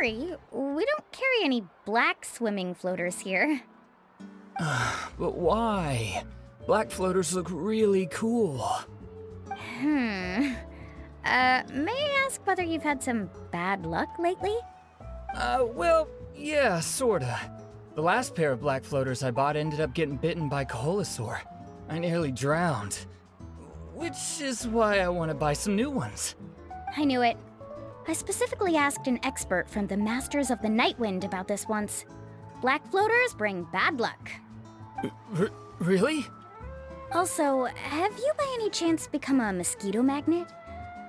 worry, we don't carry any black swimming floaters here. But why? Black floaters look really cool. May I ask whether you've had some bad luck lately? Well, yeah, sorta. The last pair of black floaters I bought ended up getting bitten by Koholosaur. I nearly drowned. Which is why I want to buy some new ones. I knew it. I specifically asked an expert from the Masters of the Nightwind about this once. Black floaters bring bad luck. Really? Also, have you by any chance become a mosquito magnet?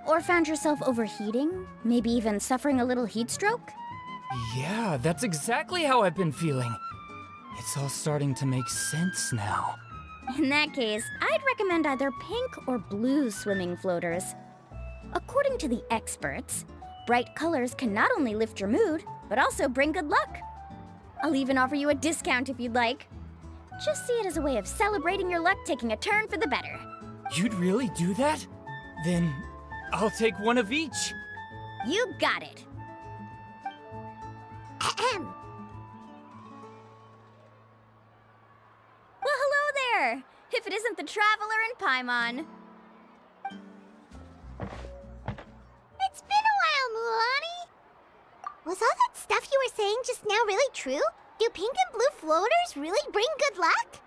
Or found yourself overheating? Maybe even suffering a little heat stroke? Yeah, that's exactly how I've been feeling. It's all starting to make sense now. In that case, I'd recommend either pink or blue swimming floaters. According to the experts, bright colors can not only lift your mood, but also bring good luck. I'll even offer you a discount if you'd like. Just see it as a way of celebrating your luck taking a turn for the better. You'd really do that? Then I'll take one of each. You got it. Ahem. Well, hello there! If it isn't the Traveler in Paimon. It's been a while, Mulani. Was all that stuff you were saying just now really true? Do pink and blue floaters really bring good luck?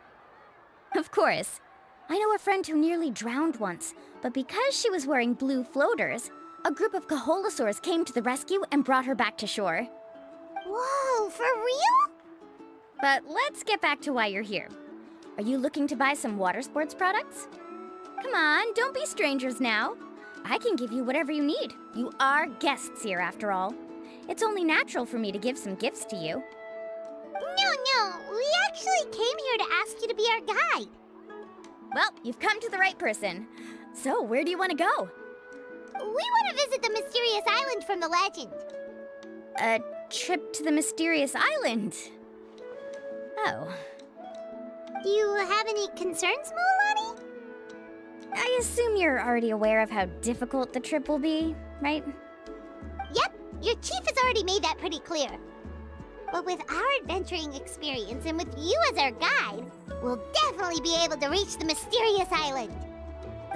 Of course. I know a friend who nearly drowned once, but because she was wearing blue floaters, a group of Koholosaurs came to the rescue and brought her back to shore. Whoa, for real? But let's get back to why you're here. Are you looking to buy some water sports products? Come on, don't be strangers now. I can give you whatever you need. You are guests here, after all. It's only natural for me to give some gifts to you. No, we actually came here to ask you to be our guide. Well, you've come to the right person. So, where do you want to go? We want to visit the mysterious island from the legend. A trip to the mysterious island? Oh. Do you have any concerns, Mulani? I assume you're already aware of how difficult the trip will be, right? Yep, your chief has already made that pretty clear. But with our adventuring experience and with you as our guide, we'll definitely be able to reach the mysterious island.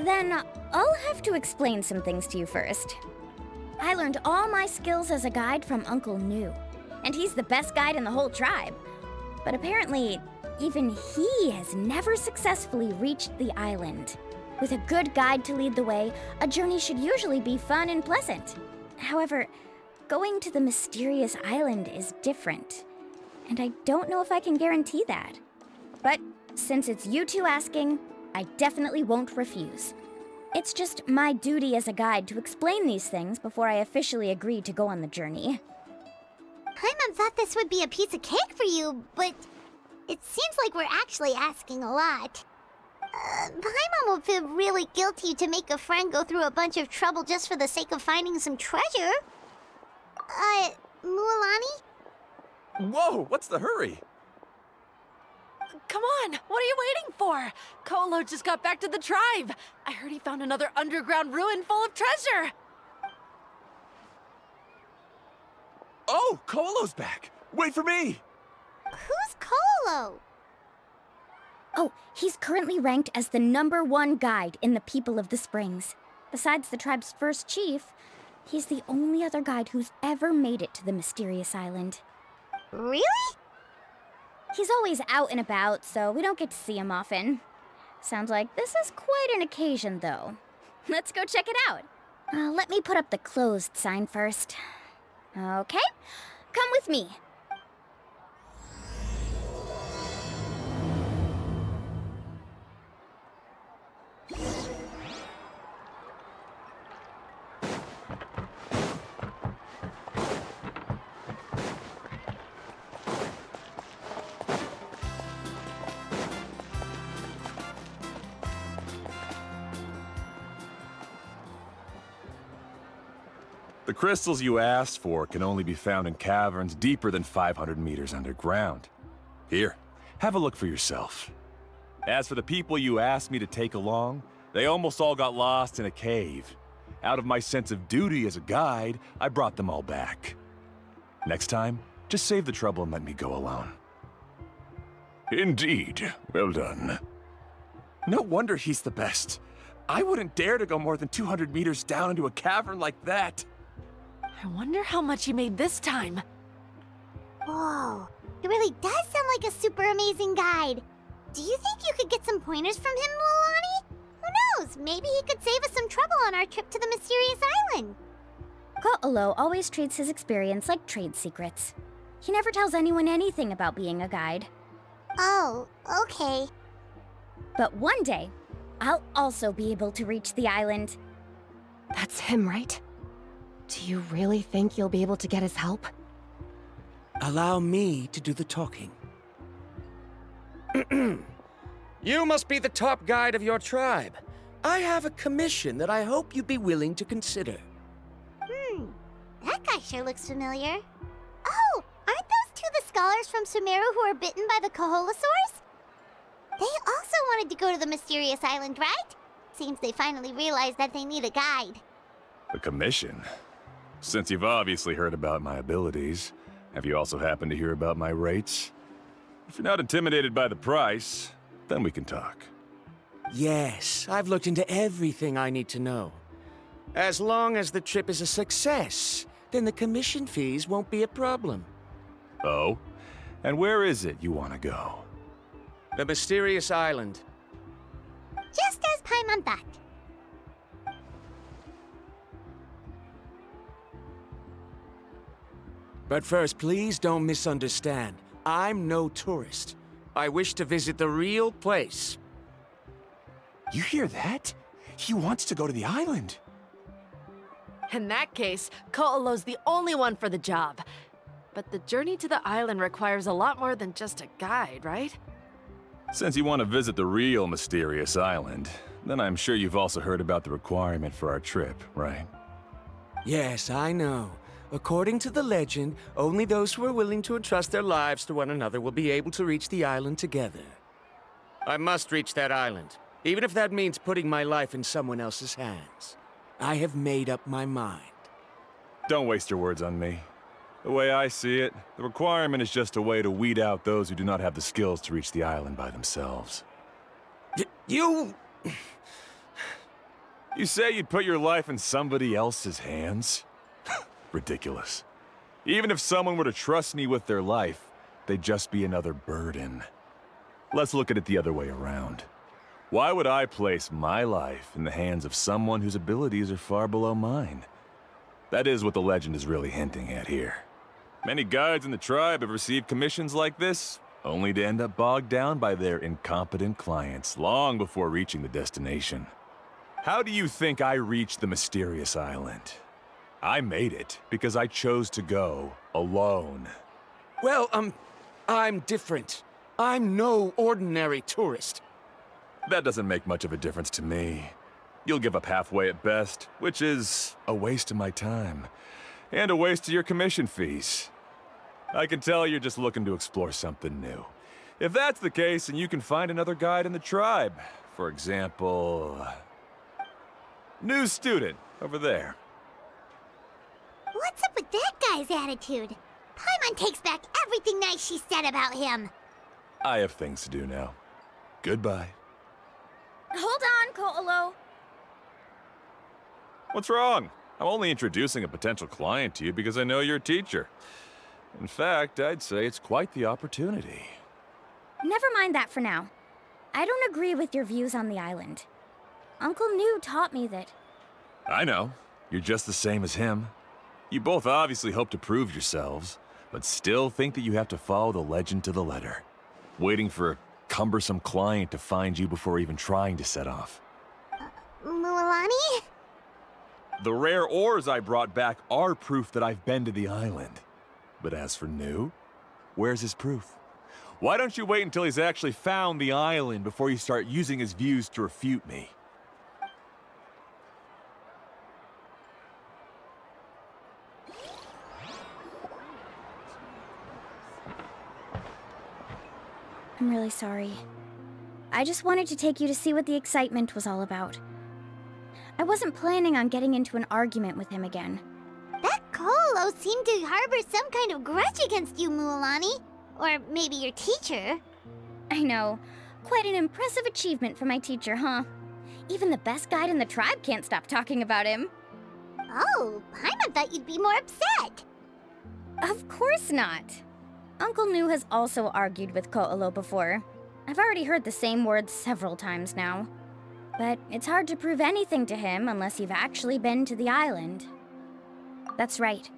Then I'll have to explain some things to you first. I learned all my skills as a guide from Uncle Nu, and he's the best guide in the whole tribe. But apparently, even he has never successfully reached the island. With a good guide to lead the way, a journey should usually be fun and pleasant. However, going to the mysterious island is different, and I don't know if I can guarantee that. But since it's you two asking, I definitely won't refuse. It's just my duty as a guide to explain these things before I officially agree to go on the journey. Paimon thought this would be a piece of cake for you, but it seems like we're actually asking a lot. Paimon will feel really guilty to make a friend go through a bunch of trouble just for the sake of finding some treasure. Mulani? Whoa, what's the hurry? Come on, what are you waiting for? Kolo just got back to the tribe. I heard he found another underground ruin full of treasure. Oh, Kolo's back. Wait for me. Who's Kolo? Oh, he's currently ranked as the #1 guide in the People of the Springs. Besides the tribe's first chief, he's the only other guide who's ever made it to the mysterious island. Really? He's always out and about, so we don't get to see him often. Sounds like this is quite an occasion, though. Let's go check it out. Let me put up the closed sign first. Okay, come with me. The crystals you asked for can only be found in caverns deeper than 500 meters underground. Here, have a look for yourself. As for the people you asked me to take along, they almost all got lost in a cave. Out of my sense of duty as a guide, I brought them all back. Next time, just save the trouble and let me go alone. Indeed. Well done. No wonder he's the best. I wouldn't dare to go more than 200 meters down into a cavern like that. I wonder how much he made this time. Whoa, it really does sound like a super amazing guide. Do you think you could get some pointers from him, Milani? Who knows? Maybe he could save us some trouble on our trip to the mysterious island. Ko'olo always treats his experience like trade secrets. He never tells anyone anything about being a guide. Oh, okay. But one day, I'll also be able to reach the island. That's him, right? Do you really think you'll be able to get his help? Allow me to do the talking. You must be the top guide of your tribe. I have a commission that I hope you'd be willing to consider. That guy sure looks familiar. Oh, aren't those two the scholars from Sumeru who were bitten by the Koholosaurs? They also wanted to go to the mysterious island, right? Seems they finally realized that they need a guide. A commission? Since you've obviously heard about my abilities, have you also happened to hear about my rates? If you're not intimidated by the price, then we can talk. Yes, I've looked into everything I need to know. As long as the trip is a success, then the commission fees won't be a problem. Oh? And where is it you want to go? The mysterious island. Just as Paimon thought. But first, please don't misunderstand. I'm no tourist. I wish to visit the real place. You hear that? He wants to go to the island. In that case, Ko'olo's the only one for the job. But the journey to the island requires a lot more than just a guide, right? Since you want to visit the real mysterious island, then I'm sure you've also heard about the requirement for our trip, right? Yes, I know. According to the legend, only those who are willing to entrust their lives to one another will be able to reach the island together. I must reach that island, even if that means putting my life in someone else's hands. I have made up my mind. Don't waste your words on me. The way I see it, the requirement is just a way to weed out those who do not have the skills to reach the island by themselves. You... You say you'd put your life in somebody else's hands? Ridiculous. Even if someone were to trust me with their life, they'd just be another burden. Let's look at it the other way around. Why would I place my life in the hands of someone whose abilities are far below mine? That is what the legend is really hinting at here. Many guides in the tribe have received commissions like this, only to end up bogged down by their incompetent clients long before reaching the destination. How do you think I reached the mysterious island? I made it because I chose to go alone. Well, I'm different. I'm no ordinary tourist. That doesn't make much of a difference to me. You'll give up halfway at best, which is a waste of my time. And a waste of your commission fees. I can tell you're just looking to explore something new. If that's the case, then you can find another guide in the tribe. For example... new student, over there. What's up with that guy's attitude? Paimon takes back everything nice she said about him. I have things to do now. Goodbye. Hold on, Ko'olo. What's wrong? I'm only introducing a potential client to you because I know you're a teacher. In fact, I'd say it's quite the opportunity. Never mind that for now. I don't agree with your views on the island. Uncle New taught me that... I know. You're just the same as him. You both obviously hope to prove yourselves, but still think that you have to follow the legend to the letter. Waiting for a cumbersome client to find you before even trying to set off. Milani? The rare ores I brought back are proof that I've been to the island. But as for New, where's his proof? Why don't you wait until he's actually found the island before you start using his views to refute me? I'm really sorry. I just wanted to take you to see what the excitement was all about. I wasn't planning on getting into an argument with him again. That Cole Koalo seemed to harbor some kind of grudge against you, Mualani. Or maybe your teacher. I know. Quite an impressive achievement for my teacher, huh? Even the best guide in the tribe can't stop talking about him. Oh, Paimon thought you'd be more upset. Of course not. Uncle Nu has also argued with Ko'olo before. I've already heard the same words several times now. But it's hard to prove anything to him unless you've actually been to the island. That's right.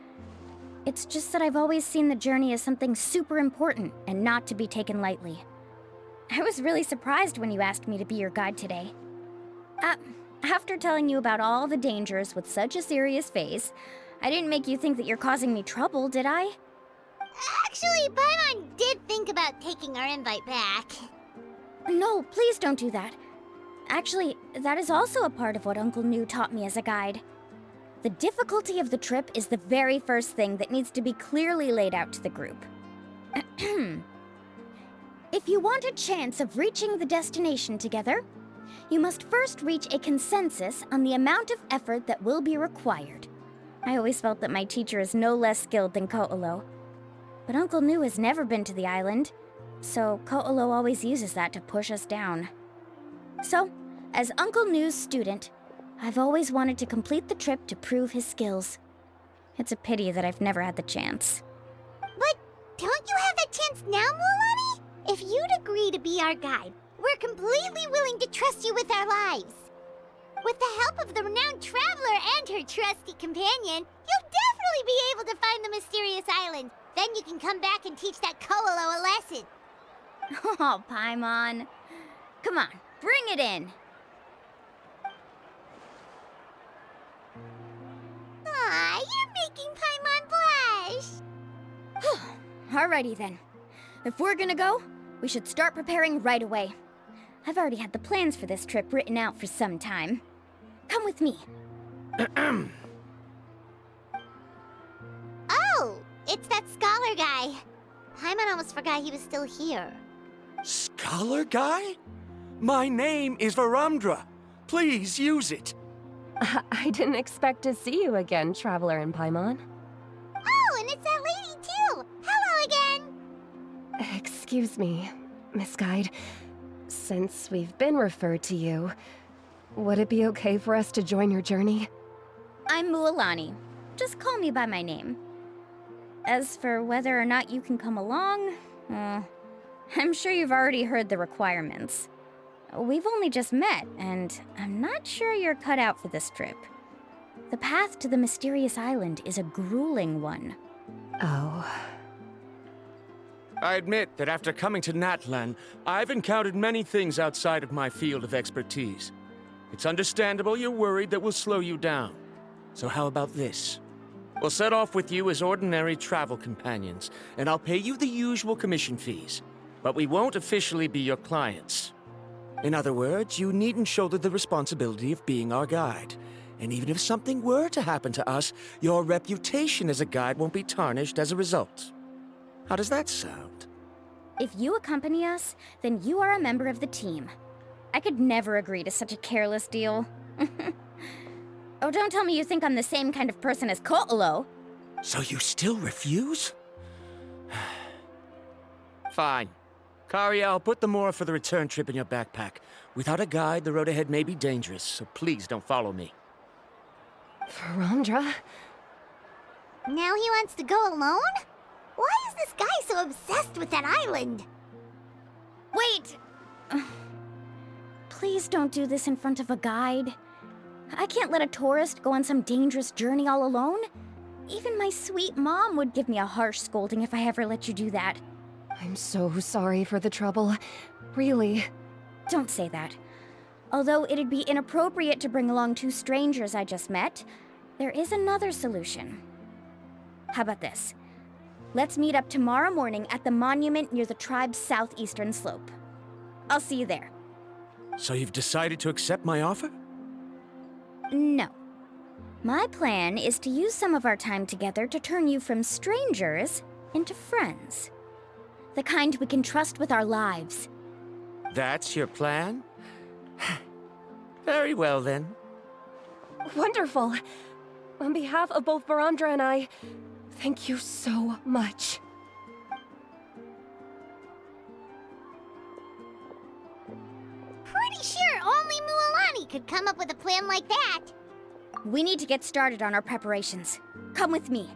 It's just that I've always seen the journey as something super important and not to be taken lightly. I was really surprised when you asked me to be your guide today. After telling you about all the dangers with such a serious face, I didn't make you think that you're causing me trouble, did I? Actually, Paimon did think about taking our invite back. No, please don't do that. Actually, that is also a part of what Uncle Nu taught me as a guide. The difficulty of the trip is the very first thing that needs to be clearly laid out to the group. If you want a chance of reaching the destination together, you must first reach a consensus on the amount of effort that will be required. I always felt that my teacher is no less skilled than Ko'olo. But Uncle Nu has never been to the island, so Ko'olo always uses that to push us down. So, as Uncle Nu's student, I've always wanted to complete the trip to prove his skills. It's a pity that I've never had the chance. But don't you have that chance now, Mualani? If you'd agree to be our guide, we're completely willing to trust you with our lives. With the help of the renowned traveler and her trusty companion, you'll definitely be able to find the mysterious island. Then you can come back and teach that Ko'olo a lesson. Oh, Paimon. Come on, bring it in. Aw, you're making Paimon blush. Alrighty then. If we're gonna go, we should start preparing right away. I've already had the plans for this trip written out for some time. Come with me. Oh, it's that scholar guy. Paimon almost forgot he was still here. Scholar guy? My name is Varumdra. Please use it. I didn't expect to see you again, Traveler and Paimon. Oh, and it's that lady too. Hello again. Excuse me, Miss Guide. Since we've been referred to you, would it be okay for us to join your journey? I'm Mualani. Just call me by my name. As for whether or not you can come along, I'm sure you've already heard the requirements. We've only just met, and I'm not sure you're cut out for this trip. The path to the mysterious island is a grueling one. Oh. I admit that after coming to Natlan, I've encountered many things outside of my field of expertise. It's understandable you're worried that we'll slow you down. So how about this? We'll set off with you as ordinary travel companions, and I'll pay you the usual commission fees. But we won't officially be your clients. In other words, you needn't shoulder the responsibility of being our guide. And even if something were to happen to us, your reputation as a guide won't be tarnished as a result. How does that sound? If you accompany us, then you are a member of the team. I could never agree to such a careless deal. Oh, don't tell me you think I'm the same kind of person as Ko'olo. So you still refuse? Fine. Kariel, put the Mora for the return trip in your backpack. Without a guide, the road ahead may be dangerous, so please don't follow me. Varumdra? Now he wants to go alone? Why is this guy so obsessed with that island? Wait! Please don't do this in front of a guide. I can't let a tourist go on some dangerous journey all alone. Even my sweet mom would give me a harsh scolding if I ever let you do that. I'm so sorry for the trouble. Really. Don't say that. Although it'd be inappropriate to bring along two strangers I just met, there is another solution. How about this? Let's meet up tomorrow morning at the monument near the tribe's southeastern slope. I'll see you there. So you've decided to accept my offer? No. My plan is to use some of our time together to turn you from strangers into friends. The kind we can trust with our lives. That's your plan? Very well, then. Wonderful. On behalf of both Varumdra and I, Thank you so much. Pretty sure only Mualani could come up with a plan like that. We need to get started on our preparations. Come with me.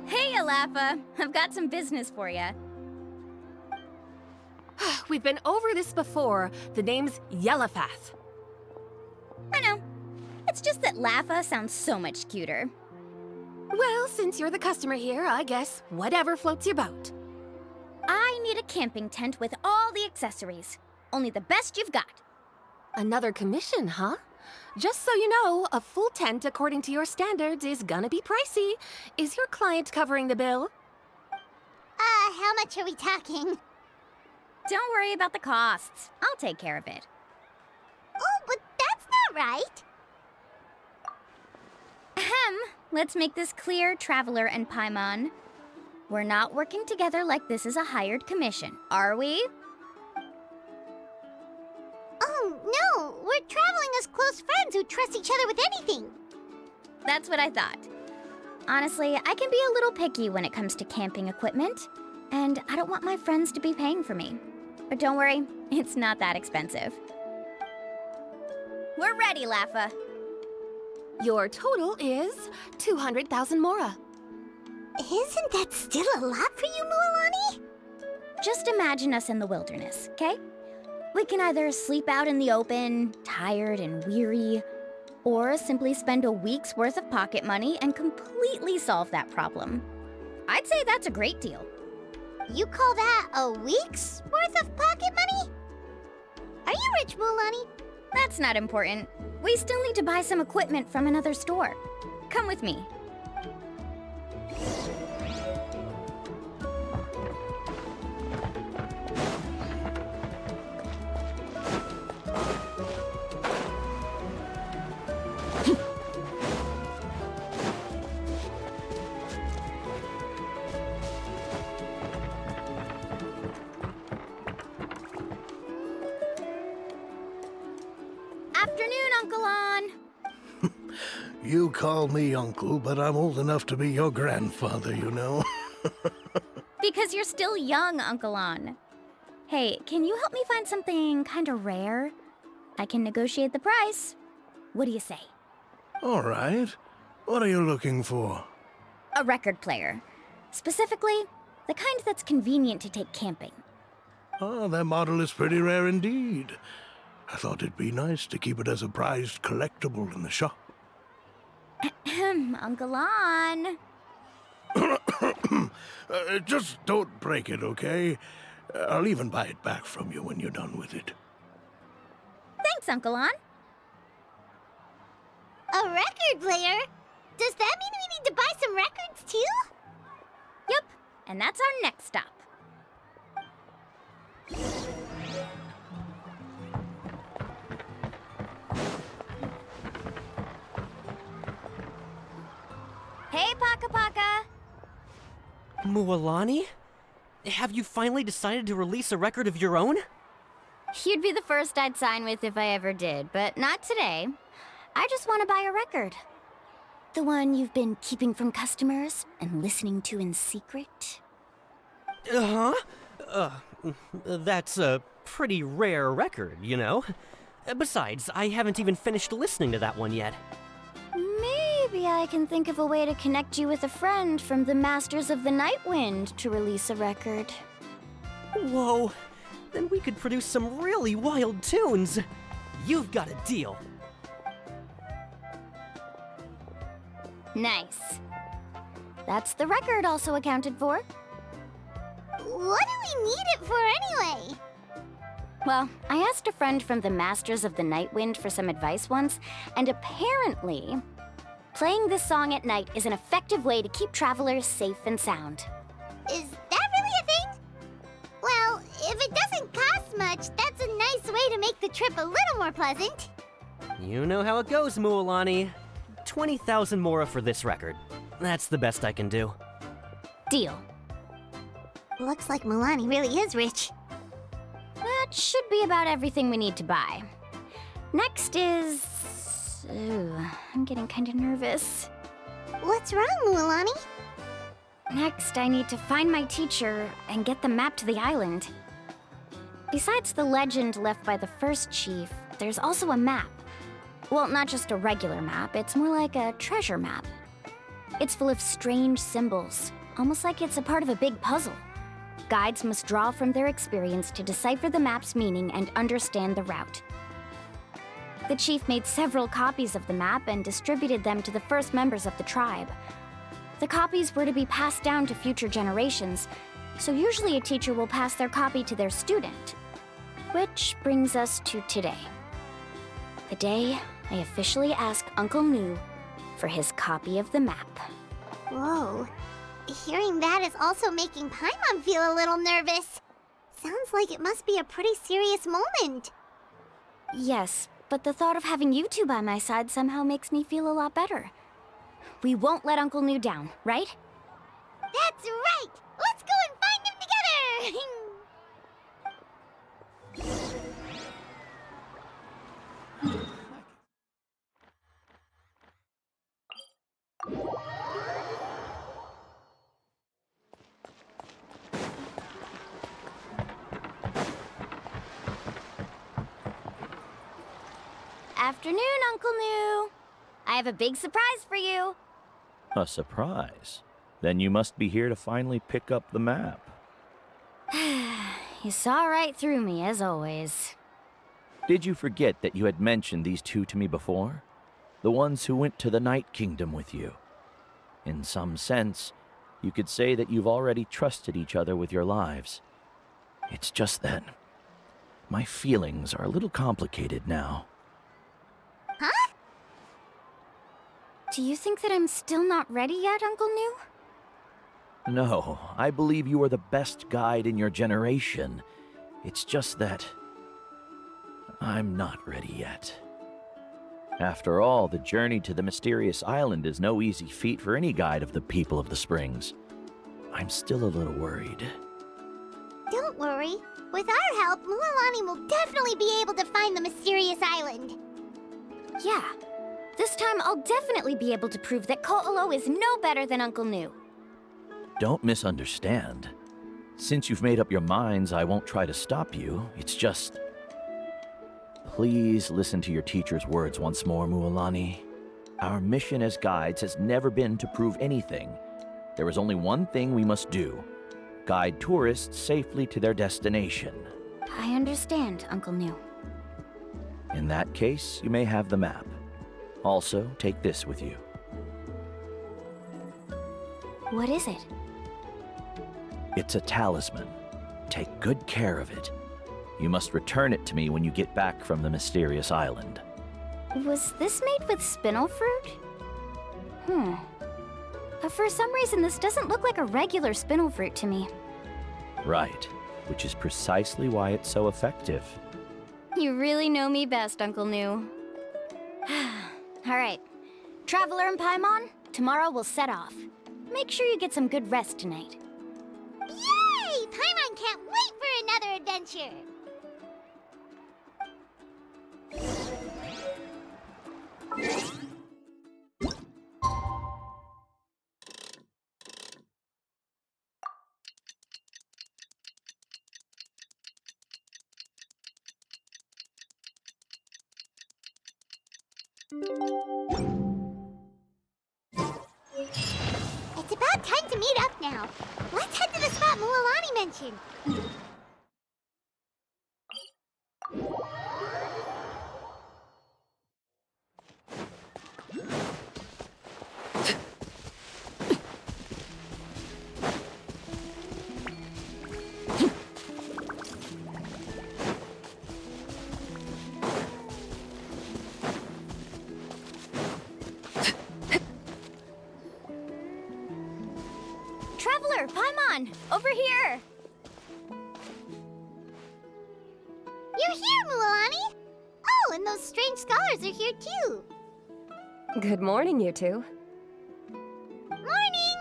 Hey, Alafa. I've got some business for you. We've been over this before. The name's Yellowfath. I know. It's just that Lafa sounds so much cuter. Well, since you're the customer here, I guess whatever floats your boat. I need a camping tent with all the accessories. Only the best you've got. Another commission, huh? Just so you know, a full tent according to your standards is gonna be pricey. Is your client covering the bill? How much are we talking? Don't worry about the costs. I'll take care of it. Oh, but that's not right. Ahem. Let's make this clear, Traveler and Paimon. We're not working together like this is a hired commission, are we? Oh, no. We're traveling as close friends who trust each other with anything. That's what I thought. Honestly, I can be a little picky when it comes to camping equipment, and I don't want my friends to be paying for me. But don't worry, it's not that expensive. We're ready, Lafa. Your total is 200,000 Mora. Isn't that still a lot for you, Mualani? Just imagine us in the wilderness, okay? We can either sleep out in the open, tired and weary, or simply spend a week's worth of pocket money and completely solve that problem. I'd say that's a great deal. You call that a week's worth of pocket money? Are you rich, Mualani? That's not important. We still need to buy some equipment from another store. Come with me. Afternoon, Uncle On. You call me uncle, but I'm old enough to be your grandfather, you know. Because you're still young, Uncle On. Hey, can you help me find something kinda rare? I can negotiate the price. What do you say? All right. What are you looking for? A record player. Specifically, the kind that's convenient to take camping. Ah, that model is pretty rare indeed. I thought it'd be nice to keep it as a prized collectible in the shop. Uncle On. Just don't break it, okay? I'll even buy it back from you when you're done with it. Thanks, Uncle On. A record player? Does that mean we need to buy some records too? Yep, and that's our next stop. Hey, Paka Paka! Mualani? Have you finally decided to release a record of your own? You'd be the first I'd sign with if I ever did, but not today. I just want to buy a record. The one you've been keeping from customers and listening to in secret. Uh-huh. That's a pretty rare record, you know? Besides, I haven't even finished listening to that one yet. Maybe I can think of a way to connect you with a friend from the Masters of the Night Wind to release a record. Whoa, then we could produce some really wild tunes. You've got a deal. Nice. That's the record also accounted for. What do we need it for anyway? Well, I asked a friend from the Masters of the Night Wind for some advice once, and apparently, playing this song at night is an effective way to keep travelers safe and sound. Is that really a thing? Well, if it doesn't cost much, that's a nice way to make the trip a little more pleasant. You know how it goes, Mualani. 20,000 mora for this record. That's the best I can do. Deal. Looks like Milani really is rich. That should be about everything we need to buy. Next is... Ooh, I'm getting kind of nervous. What's wrong, Mualani? Next, I need to find my teacher and get the map to the island. Besides the legend left by the first chief, there's also a map. Well, not just a regular map, it's more like a treasure map. It's full of strange symbols, almost like it's a part of a big puzzle. Guides must draw from their experience to decipher the map's meaning and understand the route. The chief made several copies of the map and distributed them to the first members of the tribe. The copies were to be passed down to future generations, so usually a teacher will pass their copy to their student. Which brings us to today. The day I officially ask Uncle Nu for his copy of the map. Whoa. Hearing that is also making Paimon feel a little nervous. Sounds like it must be a pretty serious moment. Yes, but the thought of having you two by my side somehow makes me feel a lot better. We won't let Uncle Nu down, right? That's right! Let's go and find him together! Afternoon, Uncle Nu. I have a big surprise for you. A surprise? Then you must be here to finally pick up the map. You saw right through me, as always. Did you forget that you had mentioned these two to me before? The ones who went to the Night Kingdom with you. In some sense, you could say that you've already trusted each other with your lives. It's just that my feelings are a little complicated now. Huh? Do you think that I'm still not ready yet, Uncle Nu? No, I believe you are the best guide in your generation. It's just that I'm not ready yet. After all, the journey to the mysterious island is no easy feat for any guide of the people of the Springs. I'm still a little worried. Don't worry. With our help, Mualani will definitely be able to find the mysterious island. Yeah. This time I'll definitely be able to prove that Ko'olo is no better than Uncle Nu. Don't misunderstand. Since you've made up your minds, I won't try to stop you. It's just... Please listen to your teacher's words once more, Mualani. Our mission as guides has never been to prove anything. There is only one thing we must do. Guide tourists safely to their destination. I understand, Uncle Nu. In that case, you may have the map. Also, take this with you. What is it? It's a talisman. Take good care of it. You must return it to me when you get back from the mysterious island. Was this made with spinel fruit? For some reason, this doesn't look like a regular spinel fruit to me. Right, which is precisely why it's so effective. You really know me best, Uncle Nu. All right. Traveler and Paimon, tomorrow we'll set off. Make sure you get some good rest tonight. Yay! Paimon can't wait for another adventure! It's about time to meet up now. Let's head to the spot Mualani mentioned. Traveler, Paimon, over here! You're here, Mualani! Oh, and those strange scholars are here too. Good morning, you two. Morning!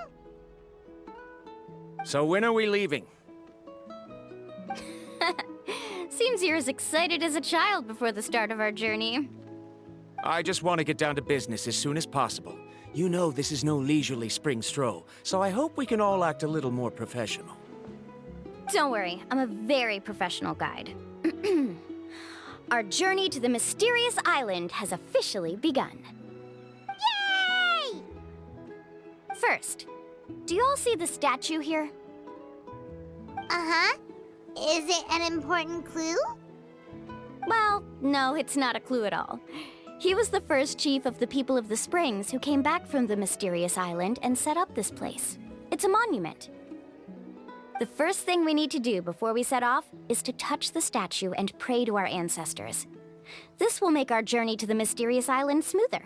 So when are we leaving? Seems you're as excited as a child before the start of our journey. I just want to get down to business as soon as possible. You know this is no leisurely spring stroll, so I hope we can all act a little more professional. Don't worry, I'm a very professional guide. Our journey to the mysterious island has officially begun. Yay! First, do you all see the statue here? Uh-huh. Is it an important clue? Well, no, it's not a clue at all. He was the first chief of the people of the Springs who came back from the mysterious island and set up this place. It's a monument. The first thing we need to do before we set off is to touch the statue and pray to our ancestors. This will make our journey to the mysterious island smoother.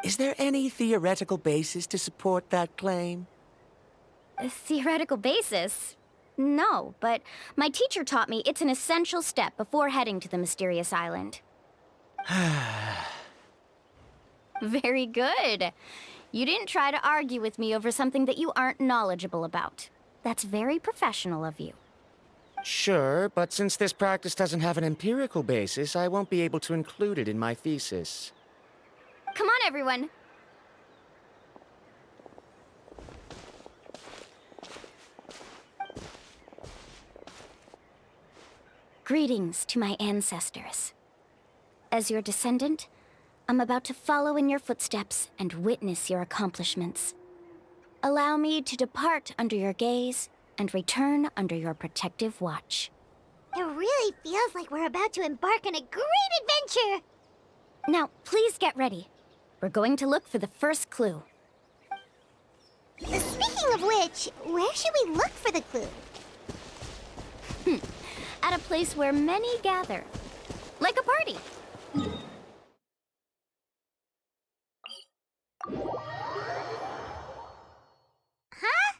Is there any theoretical basis to support that claim? A theoretical basis? No, but my teacher taught me it's an essential step before heading to the mysterious island. Very good. You didn't try to argue with me over something that you aren't knowledgeable about. That's very professional of you. Sure, but since this practice doesn't have an empirical basis, I won't be able to include it in my thesis. Come on, everyone. Greetings to my ancestors. As your descendant, I'm about to follow in your footsteps and witness your accomplishments. Allow me to depart under your gaze and return under your protective watch. It really feels like we're about to embark on a great adventure! Now, please get ready. We're going to look for the first clue. Speaking of which, where should we look for the clue? At a place where many gather. Like a party. Huh?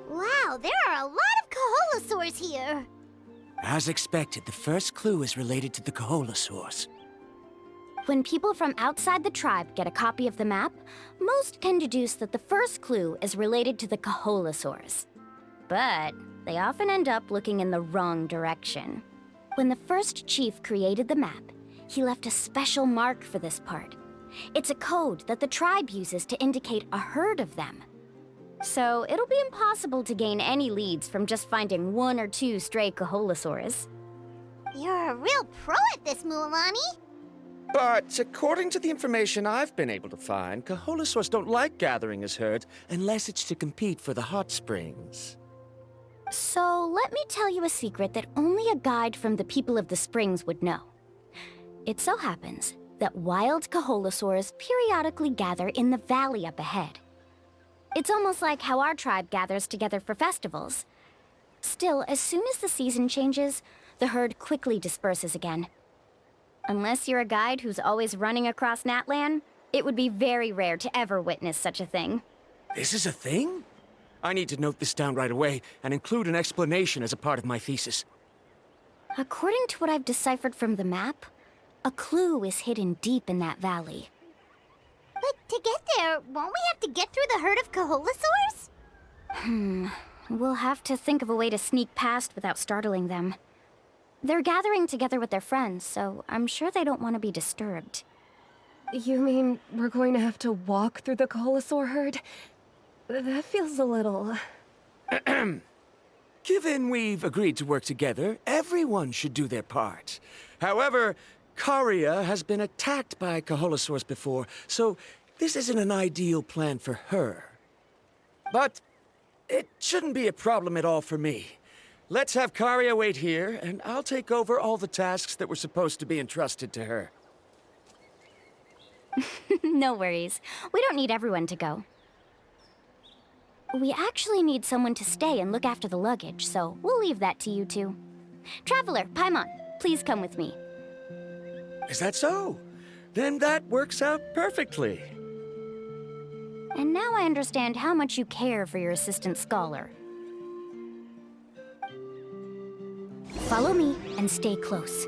Wow, there are a lot of Kaholosaurs here! As expected, the first clue is related to the Kaholosaurs. When people from outside the tribe get a copy of the map, most can deduce that the first clue is related to the Kaholosaurs. But they often end up looking in the wrong direction. When the first chief created the map, he left a special mark for this part. It's a code that the tribe uses to indicate a herd of them. So it'll be impossible to gain any leads from just finding one or two stray Kaholosaurs. You're a real pro at this, Mualani! But according to the information I've been able to find, Kaholosaurs don't like gathering as herds unless it's to compete for the hot springs. So let me tell you a secret that only a guide from the people of the springs would know. It so happens that wild Kaholosaurs periodically gather in the valley up ahead. It's almost like how our tribe gathers together for festivals. Still, as soon as the season changes, the herd quickly disperses again. Unless you're a guide who's always running across Natlan, it would be very rare to ever witness such a thing. This is a thing? I need to note this down right away and include an explanation as a part of my thesis. According to what I've deciphered from the map, a clue is hidden deep in that valley. But to get there, won't we have to get through the herd of Kaholosaurs? We'll have to think of a way to sneak past without startling them. They're gathering together with their friends, so I'm sure they don't want to be disturbed. You mean we're going to have to walk through the Kaholosaur herd? That feels a little... Given we've agreed to work together, everyone should do their part. However, Karia has been attacked by Kaholosaurs before, so this isn't an ideal plan for her. But it shouldn't be a problem at all for me. Let's have Karia wait here, and I'll take over all the tasks that were supposed to be entrusted to her. No worries. We don't need everyone to go. We actually need someone to stay and look after the luggage, so we'll leave that to you two. Traveler, Paimon, please come with me. Is that so? Then that works out perfectly. And now I understand how much you care for your assistant scholar. Follow me and stay close.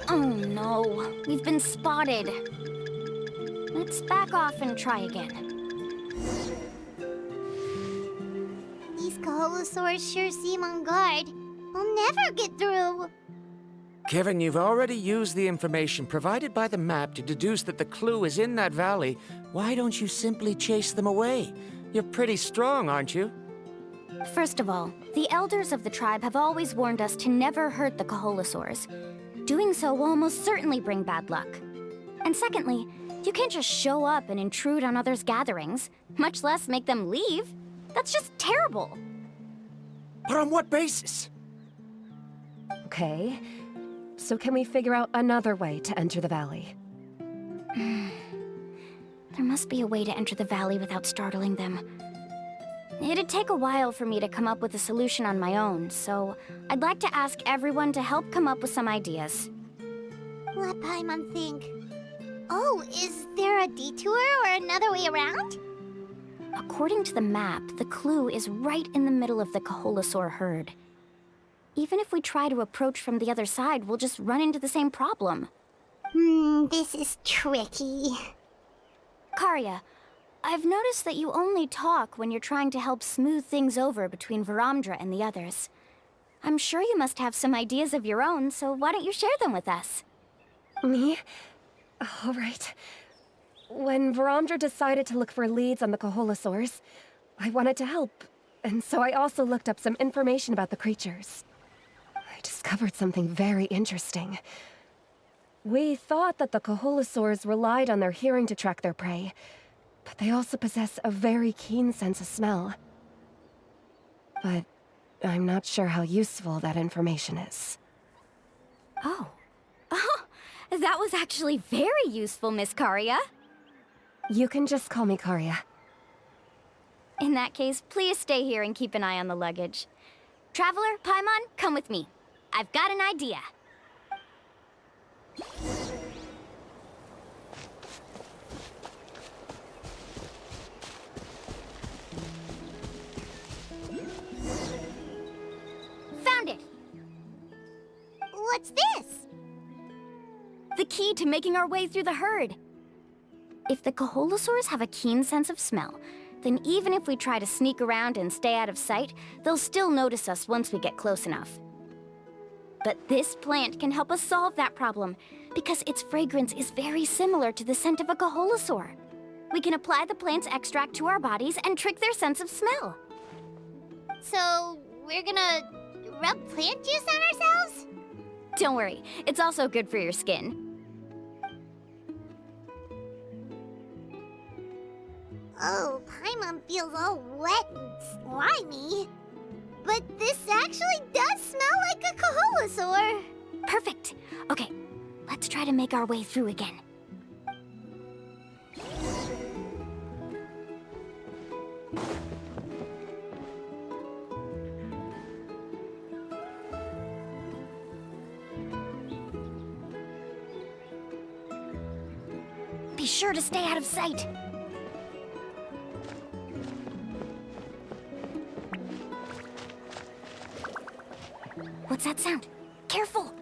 Oh no, we've been spotted. Let's back off and try again. These Kaholosaurs sure seem on guard. We'll never get through. Given you've already used the information provided by the map to deduce that the clue is in that valley, why don't you simply chase them away? You're pretty strong, aren't you? First of all, the elders of the tribe have always warned us to never hurt the Kaholosaurs. Doing so will almost certainly bring bad luck. And secondly, you can't just show up and intrude on others' gatherings, much less make them leave. That's just terrible. But on what basis? Okay. So can we figure out another way to enter the valley? There must be a way to enter the valley without startling them. It'd take a while for me to come up with a solution on my own, so I'd like to ask everyone to help come up with some ideas. Let Paimon think. Oh, is there a detour or another way around? According to the map, the clue is right in the middle of the Kaholosaur herd. Even if we try to approach from the other side, we'll just run into the same problem. This is tricky. Karia, I've noticed that you only talk when you're trying to help smooth things over between Varamdra and the others. I'm sure you must have some ideas of your own, so why don't you share them with us? Me? All right. When Varamdra decided to look for leads on the Kaholosaurs, I wanted to help, and so I also looked up some information about the creatures. I discovered something very interesting. We thought that the Kaholosaurs relied on their hearing to track their prey, but they also possess a very keen sense of smell. But I'm not sure how useful that information is. Oh, that was actually very useful, Miss Karia. You can just call me Karia. In that case, please stay here and keep an eye on the luggage. Traveler, Paimon, come with me. I've got an idea. Found it! What's this? The key to making our way through the herd. If the Kaholosaurs have a keen sense of smell, then even if we try to sneak around and stay out of sight, they'll still notice us once we get close enough. But this plant can help us solve that problem, because its fragrance is very similar to the scent of a Kaholosaur. We can apply the plant's extract to our bodies and trick their sense of smell. So, we're gonna rub plant juice on ourselves? Don't worry, it's also good for your skin. Oh, Paimon feels all wet and slimy. But this actually does smell like a Kaholosaur. Perfect. Okay, let's try to make our way through again. Be sure to stay out of sight. What's that sound? Careful!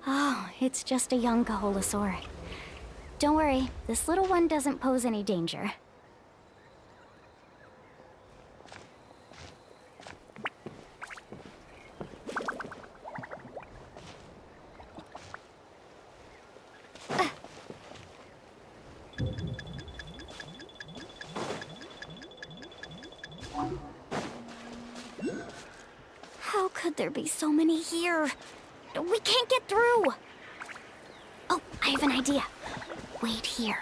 Oh, it's just a young Kaholosaur. Don't worry, this little one doesn't pose any danger. How could there be so many here? We can't get through! Oh, I have an idea. Wait here.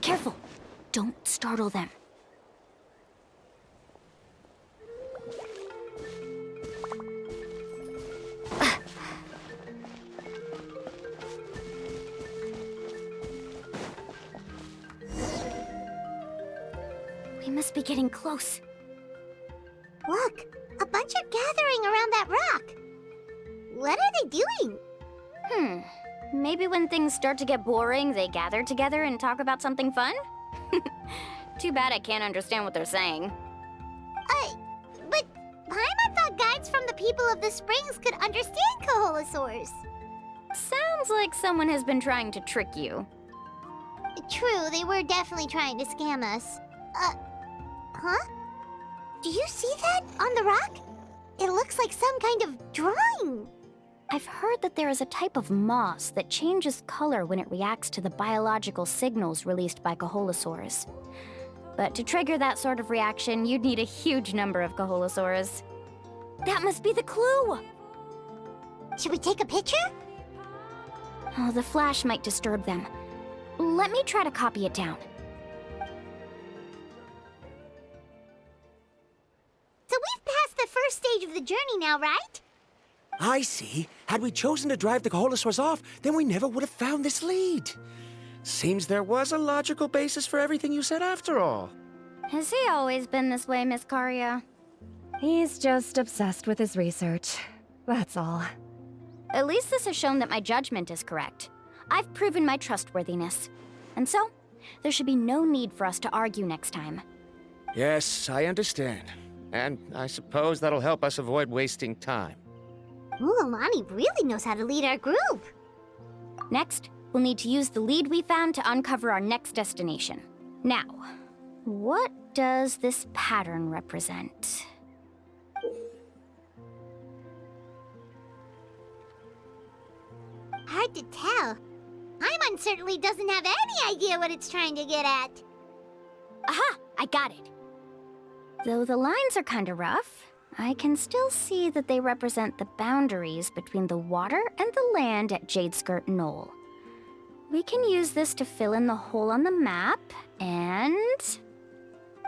Careful! Don't startle them. We must be getting close. Look, a bunch are gathering around that rock. What are they doing? Maybe when things start to get boring, they gather together and talk about something fun? Too bad I can't understand what they're saying. But Paimon thought guides from the people of the springs could understand Koholosaurs. Sounds like someone has been trying to trick you. True, they were definitely trying to scam us. Huh? Do you see that on the rock? It looks like some kind of drawing. I've heard that there is a type of moss that changes color when it reacts to the biological signals released by Koholosaurs. But to trigger that sort of reaction, you'd need a huge number of Koholosaurs. That must be the clue! Should we take a picture? Oh, the flash might disturb them. Let me try to copy it down. So we've passed the first stage of the journey now, right? I see. Had we chosen to drive the Koholosaurs off, then we never would have found this lead. Seems there was a logical basis for everything you said after all. Has he always been this way, Miss Karia? He's just obsessed with his research. That's all. At least this has shown that my judgment is correct. I've proven my trustworthiness. And so, there should be no need for us to argue next time. Yes, I understand. And I suppose that'll help us avoid wasting time. Mulamani really knows how to lead our group. Next, we'll need to use the lead we found to uncover our next destination. Now, what does this pattern represent? Hard to tell. Paimon certainly doesn't have any idea what it's trying to get at. Aha! I got it! Though the lines are kinda rough, I can still see that they represent the boundaries between the water and the land at Jadeskirt Knoll. We can use this to fill in the hole on the map and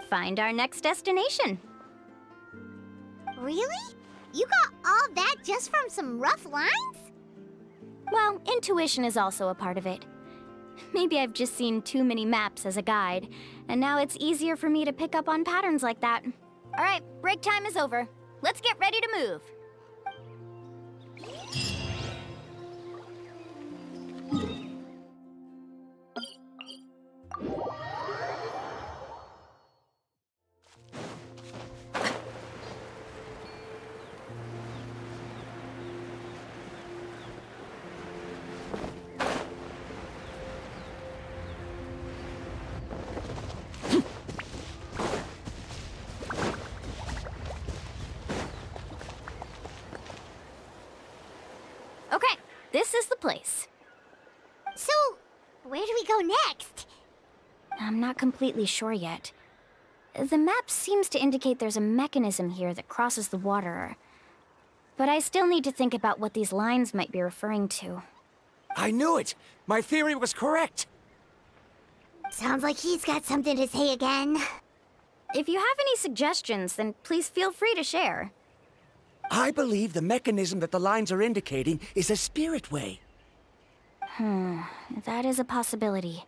find our next destination. Really? You got all that just from some rough lines? Well, intuition is also a part of it. Maybe I've just seen too many maps as a guide, and now it's easier for me to pick up on patterns like that. All right, break time is over. Let's get ready to move. Okay, this is the place. So, where do we go next? I'm not completely sure yet. The map seems to indicate there's a mechanism here that crosses the water. But I still need to think about what these lines might be referring to. I knew it! My theory was correct! Sounds like he's got something to say again. If you have any suggestions, then please feel free to share. I believe the mechanism that the lines are indicating is a spirit way. That is a possibility.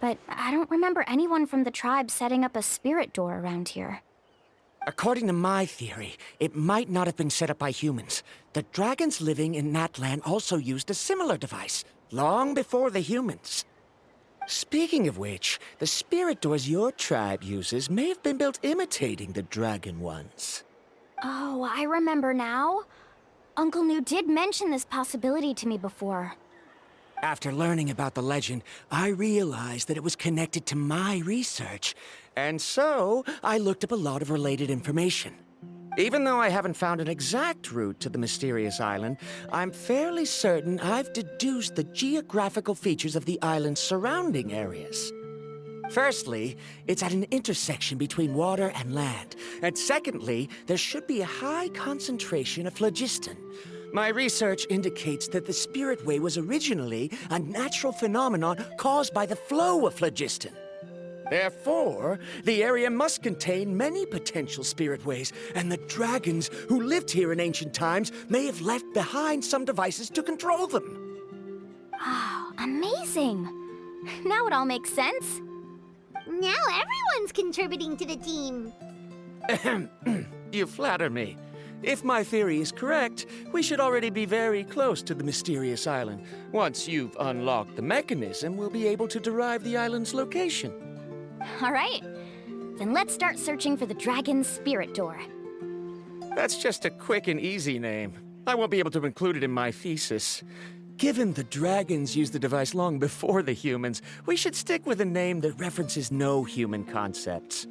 But I don't remember anyone from the tribe setting up a spirit door around here. According to my theory, it might not have been set up by humans. The dragons living in that land also used a similar device, long before the humans. Speaking of which, the spirit doors your tribe uses may have been built imitating the dragon ones. Oh, I remember now. Uncle New did mention this possibility to me before. After learning about the legend, I realized that it was connected to my research, and so I looked up a lot of related information. Even though I haven't found an exact route to the mysterious island, I'm fairly certain I've deduced the geographical features of the island's surrounding areas. Firstly, it's at an intersection between water and land, and secondly, there should be a high concentration of phlogiston. My research indicates that the Spirit Way was originally a natural phenomenon caused by the flow of phlogiston. Therefore, the area must contain many potential Spirit Ways, and the dragons who lived here in ancient times may have left behind some devices to control them. Oh, amazing! Now it all makes sense. Now everyone's contributing to the team. You flatter me. If my theory is correct, we should already be very close to the mysterious island. Once you've unlocked the mechanism, we'll be able to derive the island's location. All right. Then let's start searching for the dragon's spirit door. That's just a quick and easy name. I won't be able to include it in my thesis. Given the dragons used the device long before the humans, we should stick with a name that references no human concepts.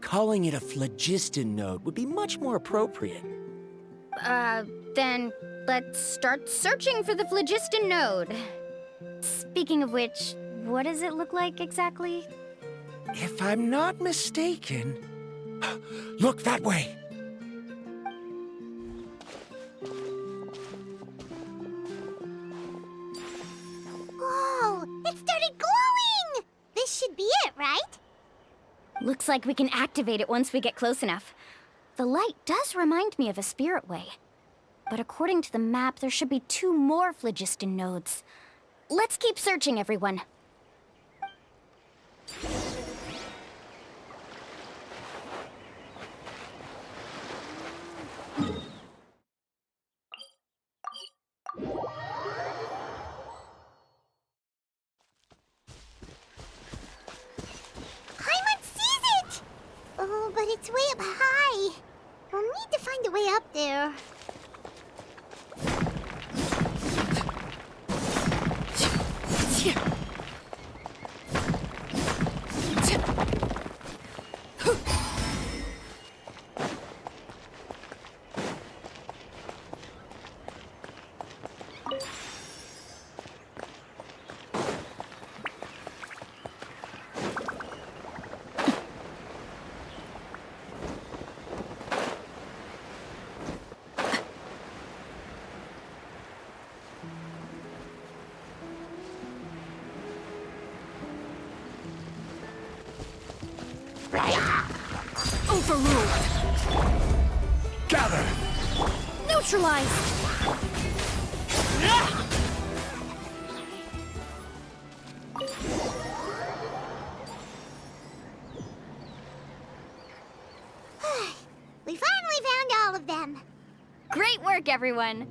Calling it a phlogiston node would be much more appropriate. Then let's start searching for the phlogiston node. Speaking of which, what does it look like exactly? If I'm not mistaken... Look that way! Whoa! It started glowing! This should be it, right? Looks like we can activate it once we get close enough. The light does remind me of a spirit way. But according to the map, there should be 2 more phlogiston nodes. Let's keep searching, everyone. Paimon sees it! Oh, but it's way up high. We'll need to find a way up there. Overruled. Gather! Neutralized. We finally found all of them. Great work, everyone.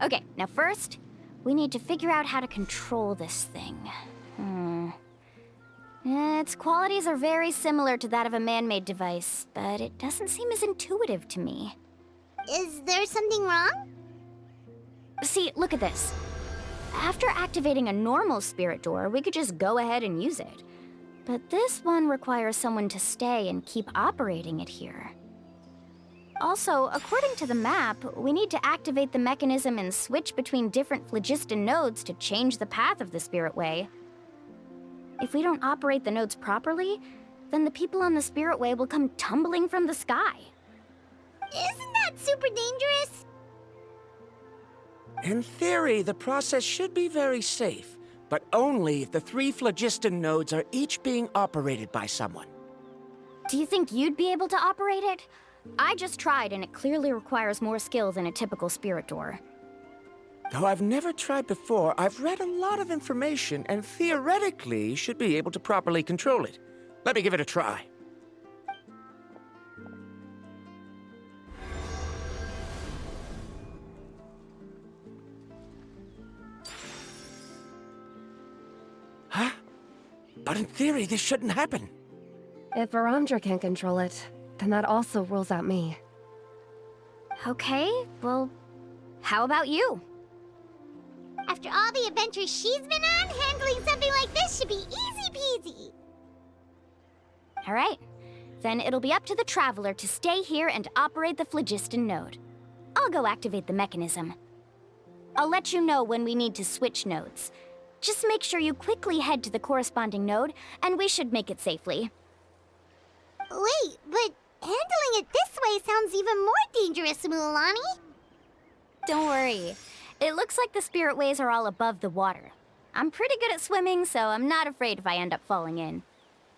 Okay, now first, we need to figure out how to control this thing. Its qualities are very similar to that of a man-made device, but it doesn't seem as intuitive to me. Is there something wrong? See, look at this. After activating a normal spirit door, we could just go ahead and use it. But this one requires someone to stay and keep operating it here. Also, according to the map, we need to activate the mechanism and switch between different phlogiston nodes to change the path of the Spirit Way. If we don't operate the nodes properly, then the people on the Spirit Way will come tumbling from the sky. Isn't that super dangerous? In theory, the process should be very safe, but only if the 3 phlogiston nodes are each being operated by someone. Do you think you'd be able to operate it? I just tried, and it clearly requires more skill than a typical spirit door. Though I've never tried before, I've read a lot of information and theoretically should be able to properly control it. Let me give it a try. Huh? But in theory, this shouldn't happen. If Varamdra can control it, then that also rules out me. Okay, well, how about you? After all the adventures she's been on, handling something like this should be easy peasy. All right, then it'll be up to the Traveler to stay here and operate the phlogiston node. I'll go activate the mechanism. I'll let you know when we need to switch nodes. Just make sure you quickly head to the corresponding node, and we should make it safely. Wait, but handling it this way sounds even more dangerous, Mualani. Don't worry. It looks like the spirit ways are all above the water. I'm pretty good at swimming, so I'm not afraid if I end up falling in.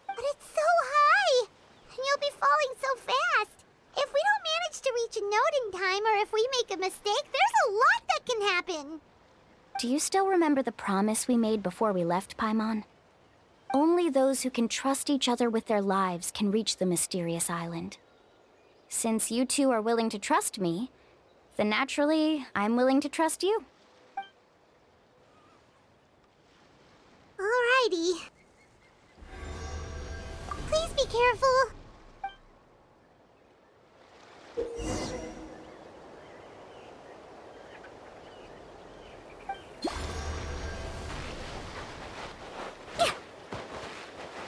But it's so high, and you'll be falling so fast. If we don't manage to reach a node in time, or if we make a mistake, there's a lot that can happen. Do you still remember the promise we made before we left Paimon? Only those who can trust each other with their lives can reach the mysterious island. Since you two are willing to trust me, then naturally, I'm willing to trust you. Alrighty. Please be careful.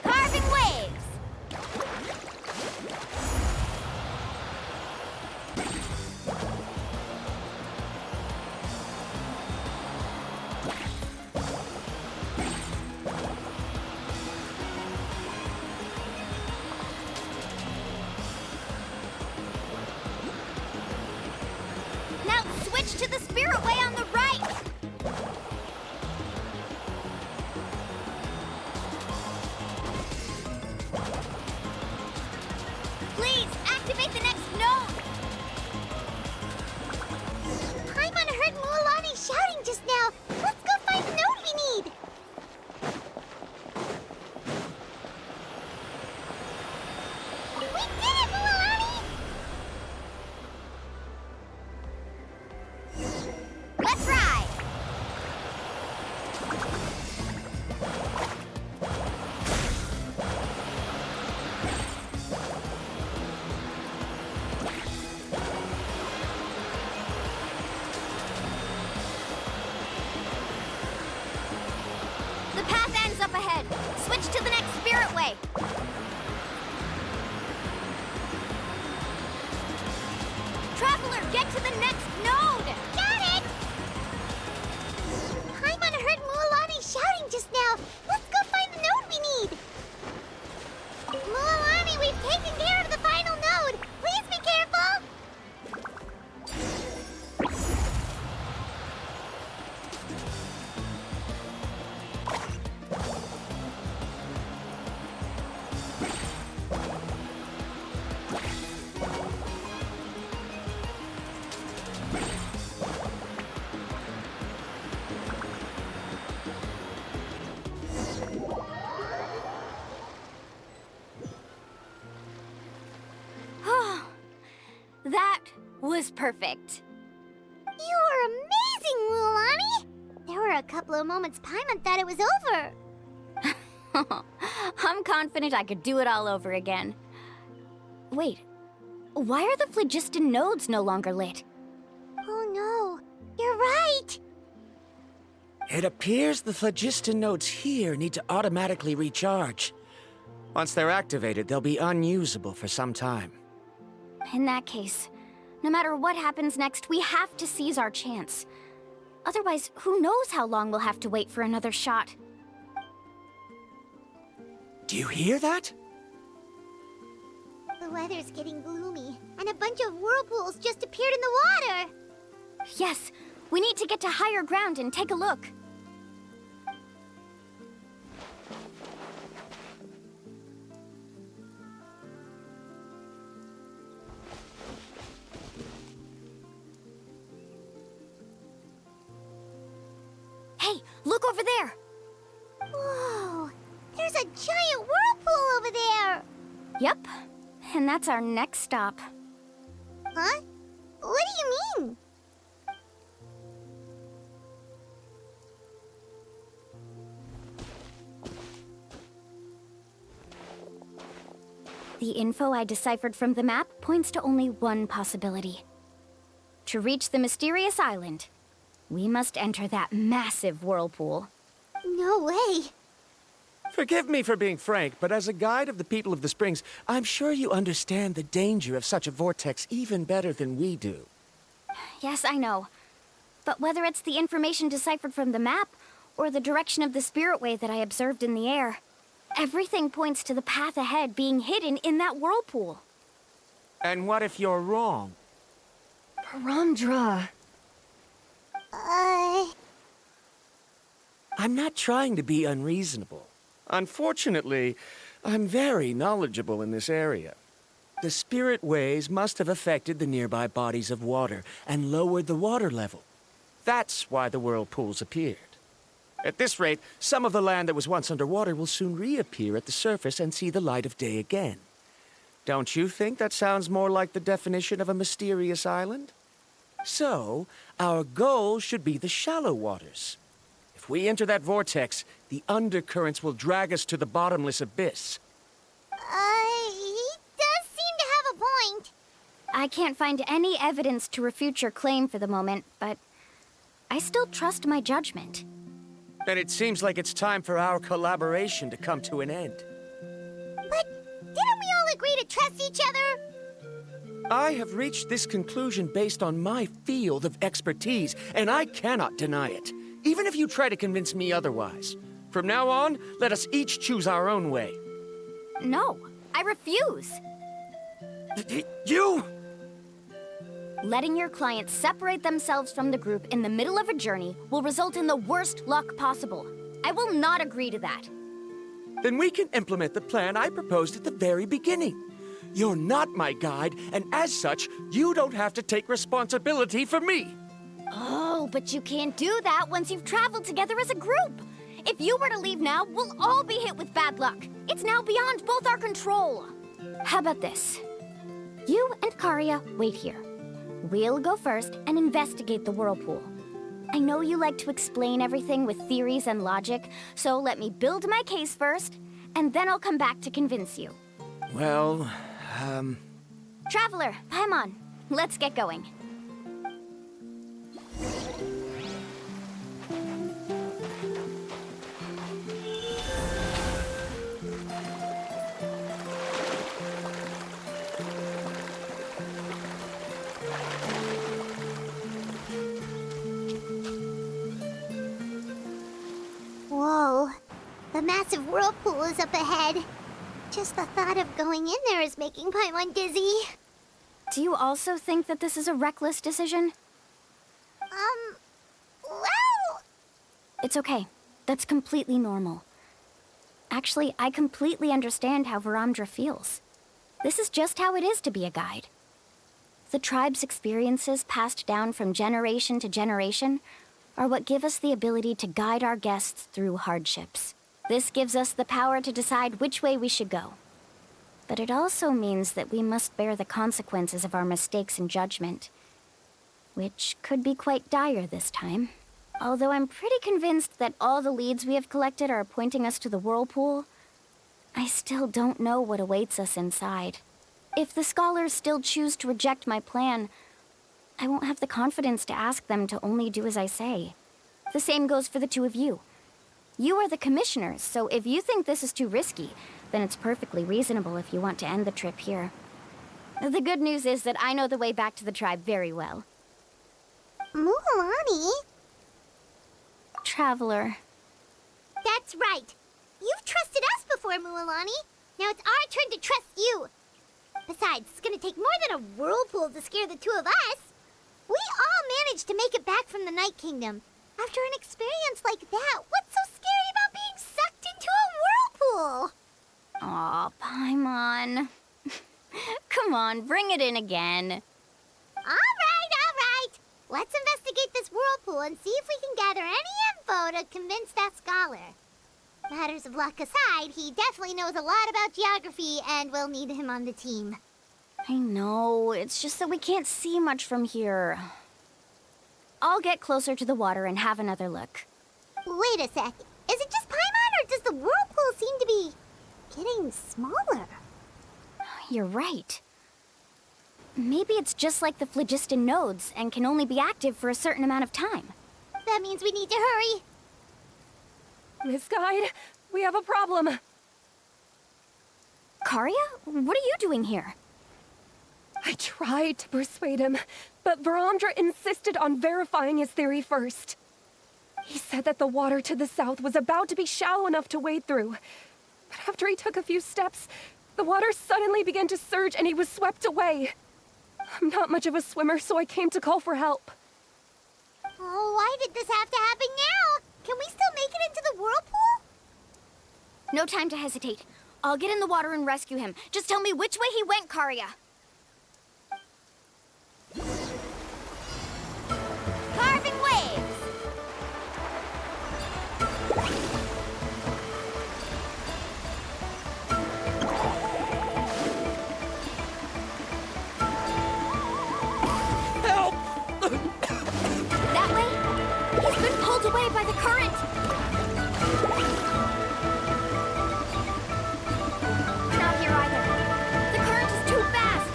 Carving waves! Now switch to the spirit way on the right! Please, activate the next node! Paimon heard Mualani shouting just now. Let's go find the node we need. We did it, Mualani! Let's ride! The path ends up ahead. Switch to the next spirit way. Traveler, get to the next node! Got it! Paimon heard Mualani shouting just now. Let's go find the node we need. Mualani, we've taken care of the final node. Please be careful. That was perfect. You were amazing, Mualani. There were a couple of moments Paimon thought it was over. I'm confident I could do it all over again. Wait, why are the phlogiston nodes no longer lit? Oh no, you're right. It appears the phlogiston nodes here need to automatically recharge. Once they're activated, they'll be unusable for some time. In that case, no matter what happens next, we have to seize our chance. Otherwise, who knows how long we'll have to wait for another shot. Do you hear that? The weather's getting gloomy, and a bunch of whirlpools just appeared in the water. Yes, we need to get to higher ground and take a look. Hey, look over there! Whoa, there's a giant whirlpool over there. Yep, and that's our next stop. Huh? What do you mean? The info I deciphered from the map points to only one possibility. To reach the mysterious island, we must enter that massive whirlpool. No way. Forgive me for being frank, but as a guide of the people of the Springs, I'm sure you understand the danger of such a vortex even better than we do. Yes, I know. But whether it's the information deciphered from the map, or the direction of the spirit wave that I observed in the air, everything points to the path ahead being hidden in that whirlpool. And what if you're wrong? Paramdra. I'm not trying to be unreasonable. Unfortunately, I'm very knowledgeable in this area. The spirit waves must have affected the nearby bodies of water and lowered the water level. That's why the whirlpools appeared. At this rate, some of the land that was once underwater will soon reappear at the surface and see the light of day again. Don't you think that sounds more like the definition of a mysterious island? So, our goal should be the shallow waters. If we enter that vortex, the undercurrents will drag us to the bottomless abyss. He does seem to have a point. I can't find any evidence to refute your claim for the moment, but I still trust my judgment. And it seems like it's time for our collaboration to come to an end. But didn't we all agree to trust each other? I have reached this conclusion based on my field of expertise, and I cannot deny it, even if you try to convince me otherwise. From now on, let us each choose our own way. No, I refuse. You! Letting your clients separate themselves from the group in the middle of a journey will result in the worst luck possible. I will not agree to that. Then we can implement the plan I proposed at the very beginning. You're not my guide, and as such, you don't have to take responsibility for me. Oh, but you can't do that once you've traveled together as a group. If you were to leave now, we'll all be hit with bad luck. It's now beyond both our control. How about this? You and Karia wait here. We'll go first and investigate the whirlpool. I know you like to explain everything with theories and logic, so let me build my case first, and then I'll come back to convince you. Well, Traveler, Paimon, let's get going. Whoa. The massive whirlpool is up ahead. Just the thought of going in there is making Paimon dizzy. Do you also think that this is a reckless decision? Well... It's okay. That's completely normal. Actually, I completely understand how Varamdra feels. This is just how it is to be a guide. The tribe's experiences passed down from generation to generation are what give us the ability to guide our guests through hardships. This gives us the power to decide which way we should go. But it also means that we must bear the consequences of our mistakes and judgment, which could be quite dire this time. Although I'm pretty convinced that all the leads we have collected are pointing us to the whirlpool, I still don't know what awaits us inside. If the scholars still choose to reject my plan, I won't have the confidence to ask them to only do as I say. The same goes for the two of you. You are the commissioners, so if you think this is too risky, then it's perfectly reasonable if you want to end the trip here. The good news is that I know the way back to the tribe very well. Mualani? Traveler. That's right. You've trusted us before, Mualani. Now it's our turn to trust you. Besides, it's gonna take more than a whirlpool to scare the two of us. We all managed to make it back from the Night Kingdom. After an experience like that, what's so scary about being sucked into a whirlpool? Aw, Paimon. Come on, bring it in again. All right. Let's investigate this whirlpool and see if we can gather any info to convince that scholar. Matters of luck aside, he definitely knows a lot about geography, and we'll need him on the team. I know, it's just that we can't see much from here. I'll get closer to the water and have another look. Wait a sec. Is it just Paimon, or does the whirlpool seem to be getting smaller? You're right. Maybe it's just like the phlogiston nodes and can only be active for a certain amount of time. That means we need to hurry. Miss Guide, we have a problem. Karia? What are you doing here? I tried to persuade him, but Varamdra insisted on verifying his theory first. He said that the water to the south was about to be shallow enough to wade through. But after he took a few steps, the water suddenly began to surge and he was swept away. I'm not much of a swimmer, so I came to call for help. Oh, why did this have to happen now? Can we still make it into the whirlpool? No time to hesitate. I'll get in the water and rescue him. Just tell me which way he went, Karia. Carving waves! That way? He's been pulled away by the current! Not here either. The current is too fast!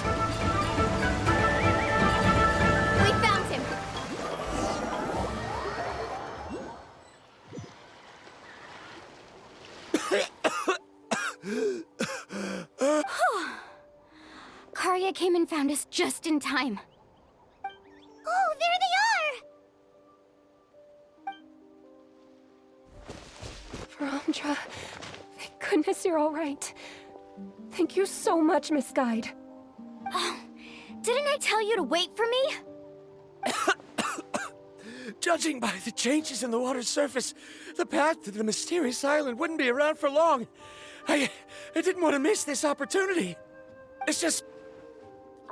We found him! Karia came and found us just in time. Oh, there they are! Varamdra, thank goodness you're all right. Thank you so much, Miss Guide. Oh, didn't I tell you to wait for me? Judging by the changes in the water's surface, the path to the mysterious island wouldn't be around for long. I didn't want to miss this opportunity. It's just...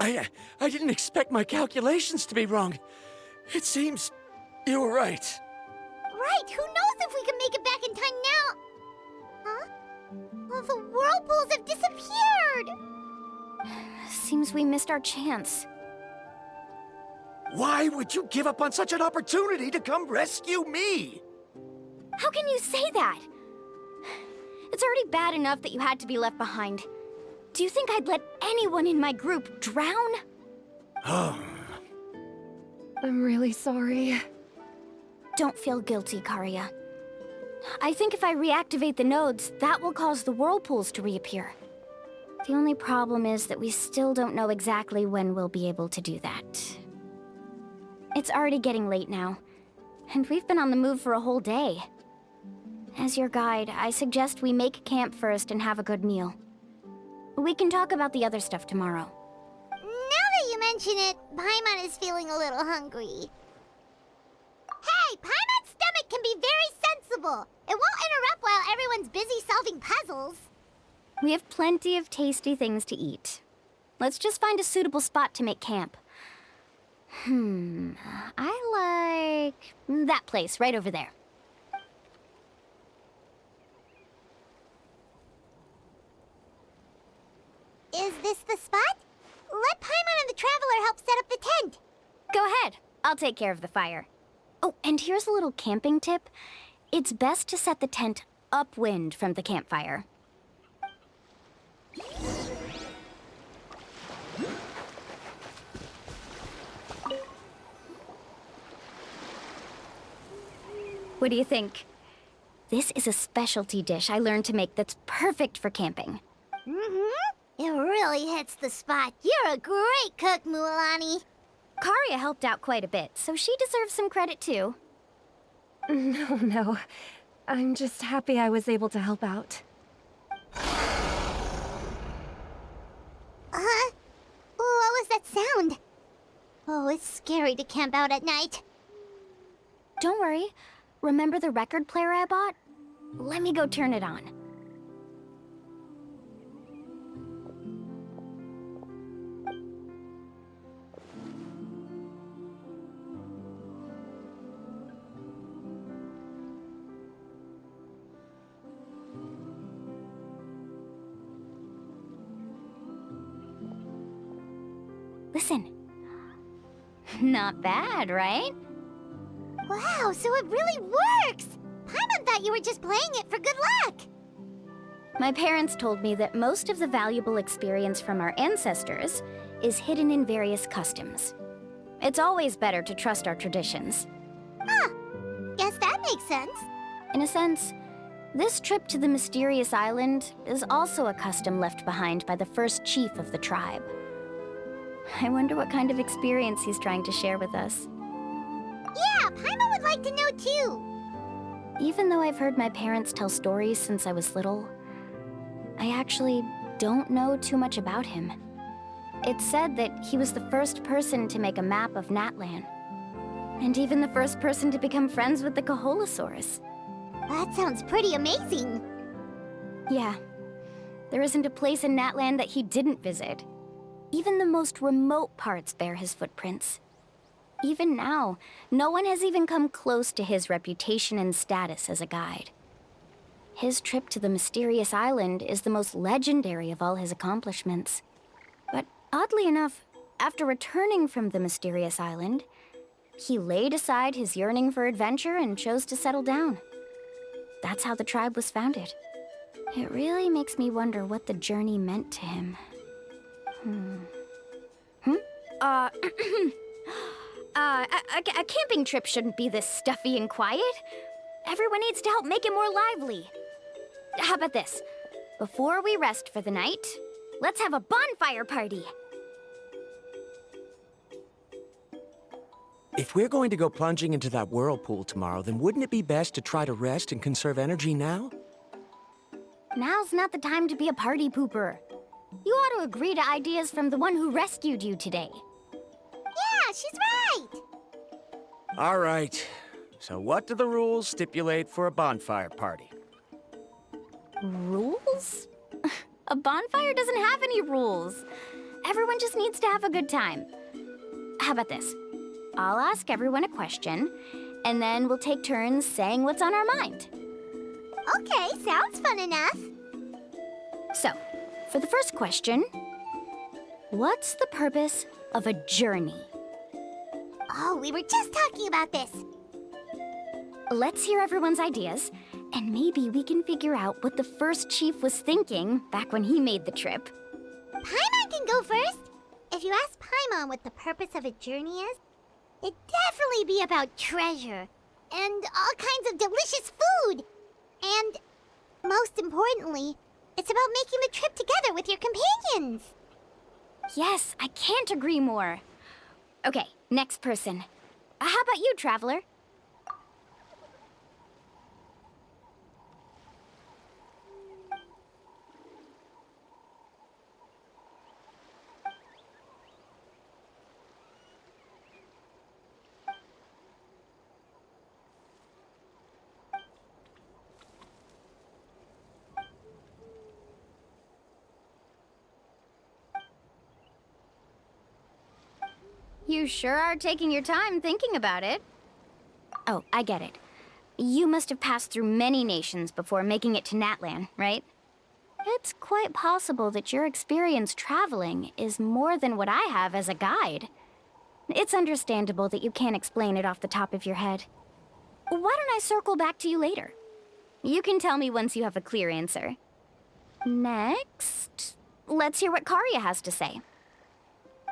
I didn't expect my calculations to be wrong. It seems you were right. Right, who knows if we can make it back in time now? Huh? Well, the whirlpools have disappeared! Seems we missed our chance. Why would you give up on such an opportunity to come rescue me? How can you say that? It's already bad enough that you had to be left behind. Do you think I'd let anyone in my group drown? I'm really sorry. Don't feel guilty, Karia. I think if I reactivate the nodes, that will cause the whirlpools to reappear. The only problem is that we still don't know exactly when we'll be able to do that. It's already getting late now, and we've been on the move for a whole day. As your guide, I suggest we make camp first and have a good meal. We can talk about the other stuff tomorrow. Now that you mention it, Paimon is feeling a little hungry. Hey, Paimon's stomach can be very sensible. It won't interrupt while everyone's busy solving puzzles. We have plenty of tasty things to eat. Let's just find a suitable spot to make camp. I like that place right over there. Is this the spot? Let Paimon and the Traveler help set up the tent. Go ahead. I'll take care of the fire. Oh, and here's a little camping tip. It's best to set the tent upwind from the campfire. What do you think? This is a specialty dish I learned to make that's perfect for camping. It really hits the spot. You're a great cook, Mualani. Karia helped out quite a bit, so she deserves some credit too. No. I'm just happy I was able to help out. Huh? What was that sound? Oh, it's scary to camp out at night. Don't worry. Remember the record player I bought? Let me go turn it on. Listen. Not bad, right? Wow, so it really works! Paimon thought you were just playing it for good luck. My parents told me that most of the valuable experience from our ancestors is hidden in various customs. It's always better to trust our traditions. Huh. Guess that makes sense. In a sense, this trip to the mysterious island is also a custom left behind by the first chief of the tribe. I wonder what kind of experience he's trying to share with us. Yeah, Paimon would like to know too. Even though I've heard my parents tell stories since I was little, I actually don't know too much about him. It's said that he was the first person to make a map of Natlan, and even the first person to become friends with the Koholosaurs. That sounds pretty amazing. Yeah, there isn't a place in Natlan that he didn't visit. Even the most remote parts bear his footprints. Even now, no one has even come close to his reputation and status as a guide. His trip to the mysterious island is the most legendary of all his accomplishments. But oddly enough, after returning from the mysterious island, he laid aside his yearning for adventure and chose to settle down. That's how the tribe was founded. It really makes me wonder what the journey meant to him. A camping trip shouldn't be this stuffy and quiet. Everyone needs to help make it more lively. How about this? Before we rest for the night, let's have a bonfire party. If we're going to go plunging into that whirlpool tomorrow, then wouldn't it be best to try to rest and conserve energy now? Now's not the time to be a party pooper. You ought to agree to ideas from the one who rescued you today. Yeah, she's right. All right. So what do the rules stipulate for a bonfire party? Rules? A bonfire doesn't have any rules. Everyone just needs to have a good time. How about this? I'll ask everyone a question, and then we'll take turns saying what's on our mind. Okay, sounds fun enough. So, for the first question, what's the purpose of a journey? Oh, we were just talking about this. Let's hear everyone's ideas, and maybe we can figure out what the first chief was thinking back when he made the trip. Paimon can go first. If you ask Paimon what the purpose of a journey is, it'd definitely be about treasure and all kinds of delicious food. And most importantly, it's about making the trip together with your companions. Yes, I can't agree more. Okay, next person. How about you, Traveler? You sure are taking your time thinking about it. Oh, I get it. You must have passed through many nations before making it to Natlan, right? It's quite possible that your experience traveling is more than what I have as a guide. It's understandable that you can't explain it off the top of your head. Why don't I circle back to you later? You can tell me once you have a clear answer. Next, let's hear what Karya has to say.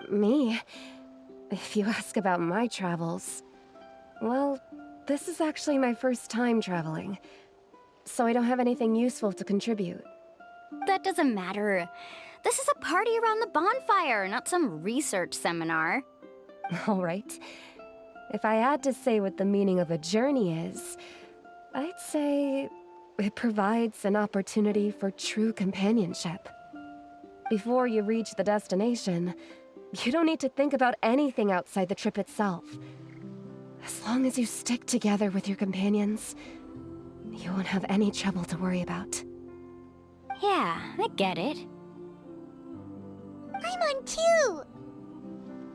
Me? If you ask about my travels, well, this is actually my first time traveling, so I don't have anything useful to contribute. That doesn't matter. This is a party around the bonfire, not some research seminar. All right. If I had to say what the meaning of a journey is, I'd say it provides an opportunity for true companionship. Before you reach the destination, you don't need to think about anything outside the trip itself. As long as you stick together with your companions, you won't have any trouble to worry about. Yeah, I get it. I'm on too.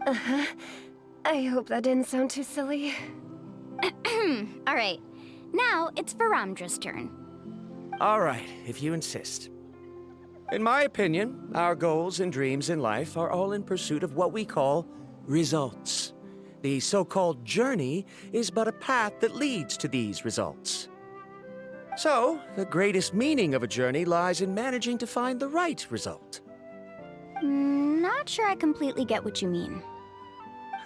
Uh-huh. I hope that didn't sound too silly. All right, now it's Varamdra's turn. All right, if you insist. In my opinion, our goals and dreams in life are all in pursuit of what we call results. The so-called journey is but a path that leads to these results. So, the greatest meaning of a journey lies in managing to find the right result. Not sure I completely get what you mean.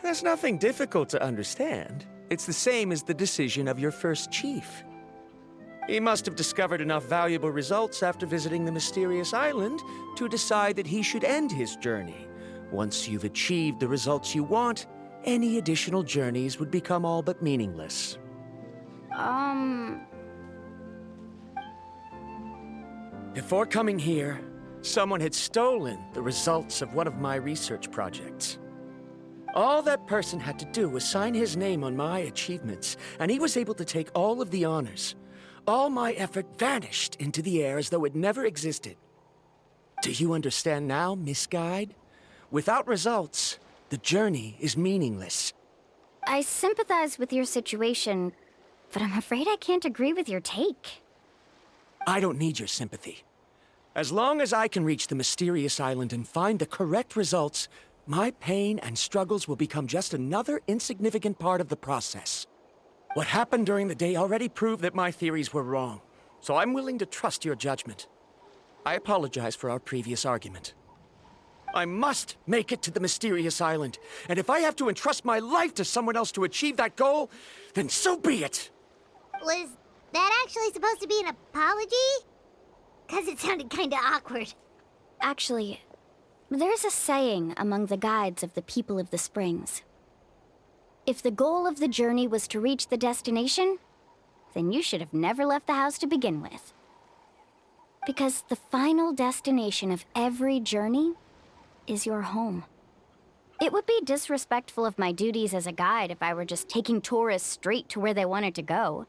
There's nothing difficult to understand. It's the same as the decision of your first chief. He must have discovered enough valuable results after visiting the mysterious island to decide that he should end his journey. Once you've achieved the results you want, any additional journeys would become all but meaningless. Before coming here, someone had stolen the results of one of my research projects. All that person had to do was sign his name on my achievements, and he was able to take all of the honors. All my effort vanished into the air as though it never existed. Do you understand now, Miss Guide? Without results, the journey is meaningless. I sympathize with your situation, but I'm afraid I can't agree with your take. I don't need your sympathy. As long as I can reach the mysterious island and find the correct results, my pain and struggles will become just another insignificant part of the process. What happened during the day already proved that my theories were wrong, so I'm willing to trust your judgment. I apologize for our previous argument. I must make it to the mysterious island, and if I have to entrust my life to someone else to achieve that goal, then so be it! Was that actually supposed to be an apology? Because it sounded kinda awkward. Actually, there's a saying among the guides of the people of the Springs. If the goal of the journey was to reach the destination, then you should have never left the house to begin with. Because the final destination of every journey is your home. It would be disrespectful of my duties as a guide if I were just taking tourists straight to where they wanted to go.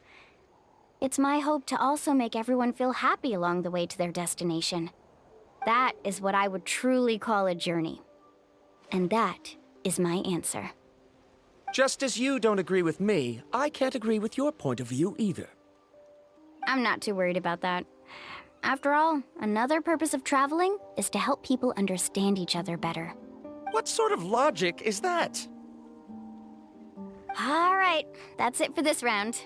It's my hope to also make everyone feel happy along the way to their destination. That is what I would truly call a journey. And that is my answer. Just as you don't agree with me, I can't agree with your point of view either. I'm not too worried about that. After all, another purpose of traveling is to help people understand each other better. What sort of logic is that? All right, that's it for this round.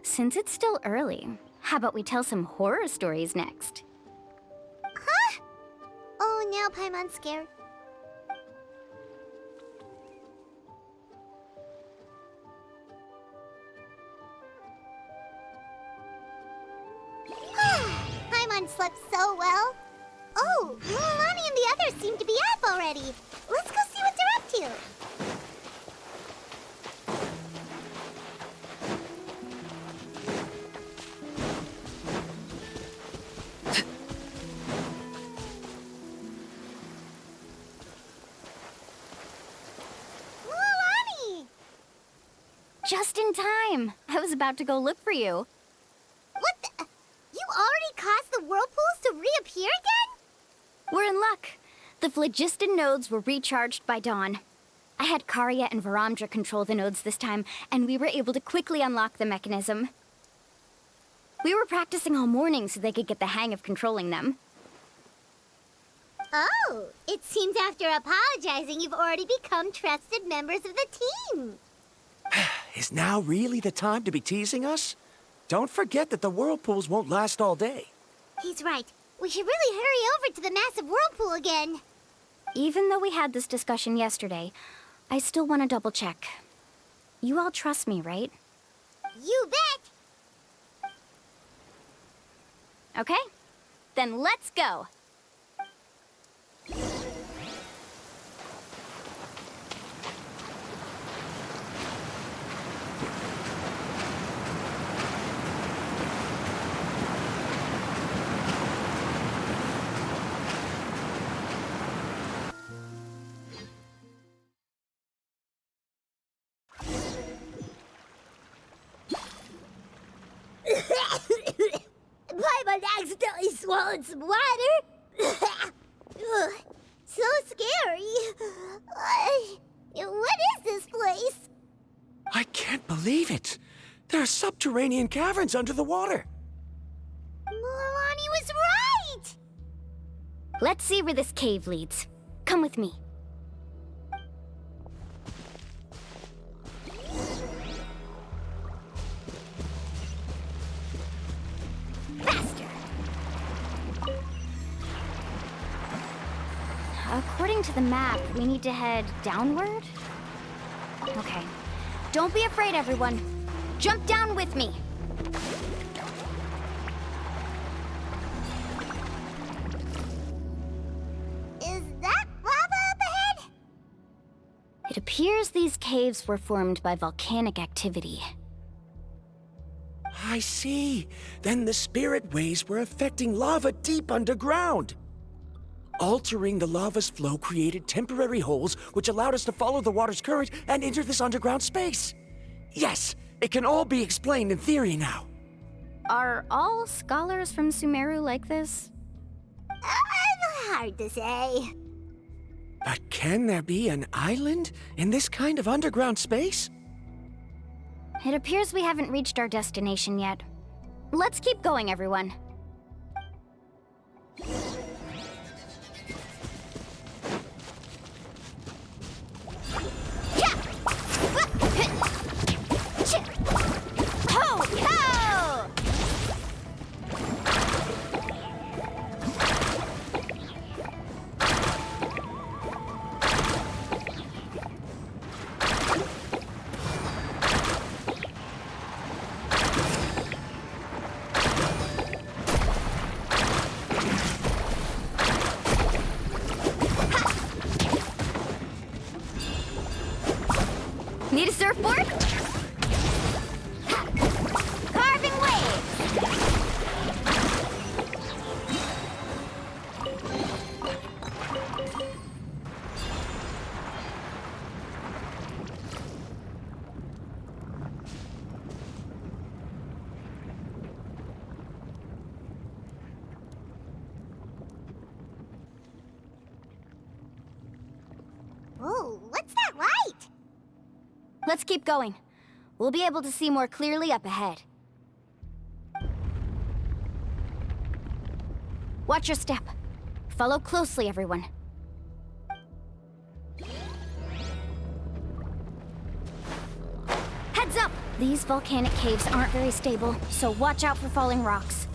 Since it's still early, how about we tell some horror stories next? Huh? Oh, now Paimon's scared. Paimon slept so well. Oh, Mualani and the others seem to be up already. Let's go see what they're up to. Mualani! Just in time. I was about to go look for you. What the? You already caused the whirlpools to reappear again? We're in luck. The phlogiston nodes were recharged by dawn. I had Karya and Varamdra control the nodes this time, and we were able to quickly unlock the mechanism. We were practicing all morning so they could get the hang of controlling them. Oh, it seems after apologizing, you've already become trusted members of the team. Is now really the time to be teasing us? Don't forget that the whirlpools won't last all day. He's right. We should really hurry over to the massive whirlpool again. Even though we had this discussion yesterday, I still want to double check. You all trust me, right? You bet! Okay, then let's go. Paimon accidentally swallowed some water. Ugh, so scary. What is this place? I can't believe it. There are subterranean caverns under the water. Mualani was right! Let's see where this cave leads. Come with me. according to the map, we need to head downward? Okay. Don't be afraid, everyone. Jump down with me. Is that lava up ahead? It appears these caves were formed by volcanic activity. I see. Then the spirit waves were affecting lava deep underground. Altering the lava's flow created temporary holes which allowed us to follow the water's current and enter this underground space. Yes, it can all be explained in theory now. Are all scholars from Sumeru like this? Hard to say. But can there be an island in this kind of underground space? It appears we haven't reached our destination yet. Let's keep going, everyone. Need a surfboard? Carving waves! Ooh, what's that light? Let's keep going. We'll be able to see more clearly up ahead. Watch your step. Follow closely, everyone. Heads up! These volcanic caves aren't very stable, so watch out for falling rocks.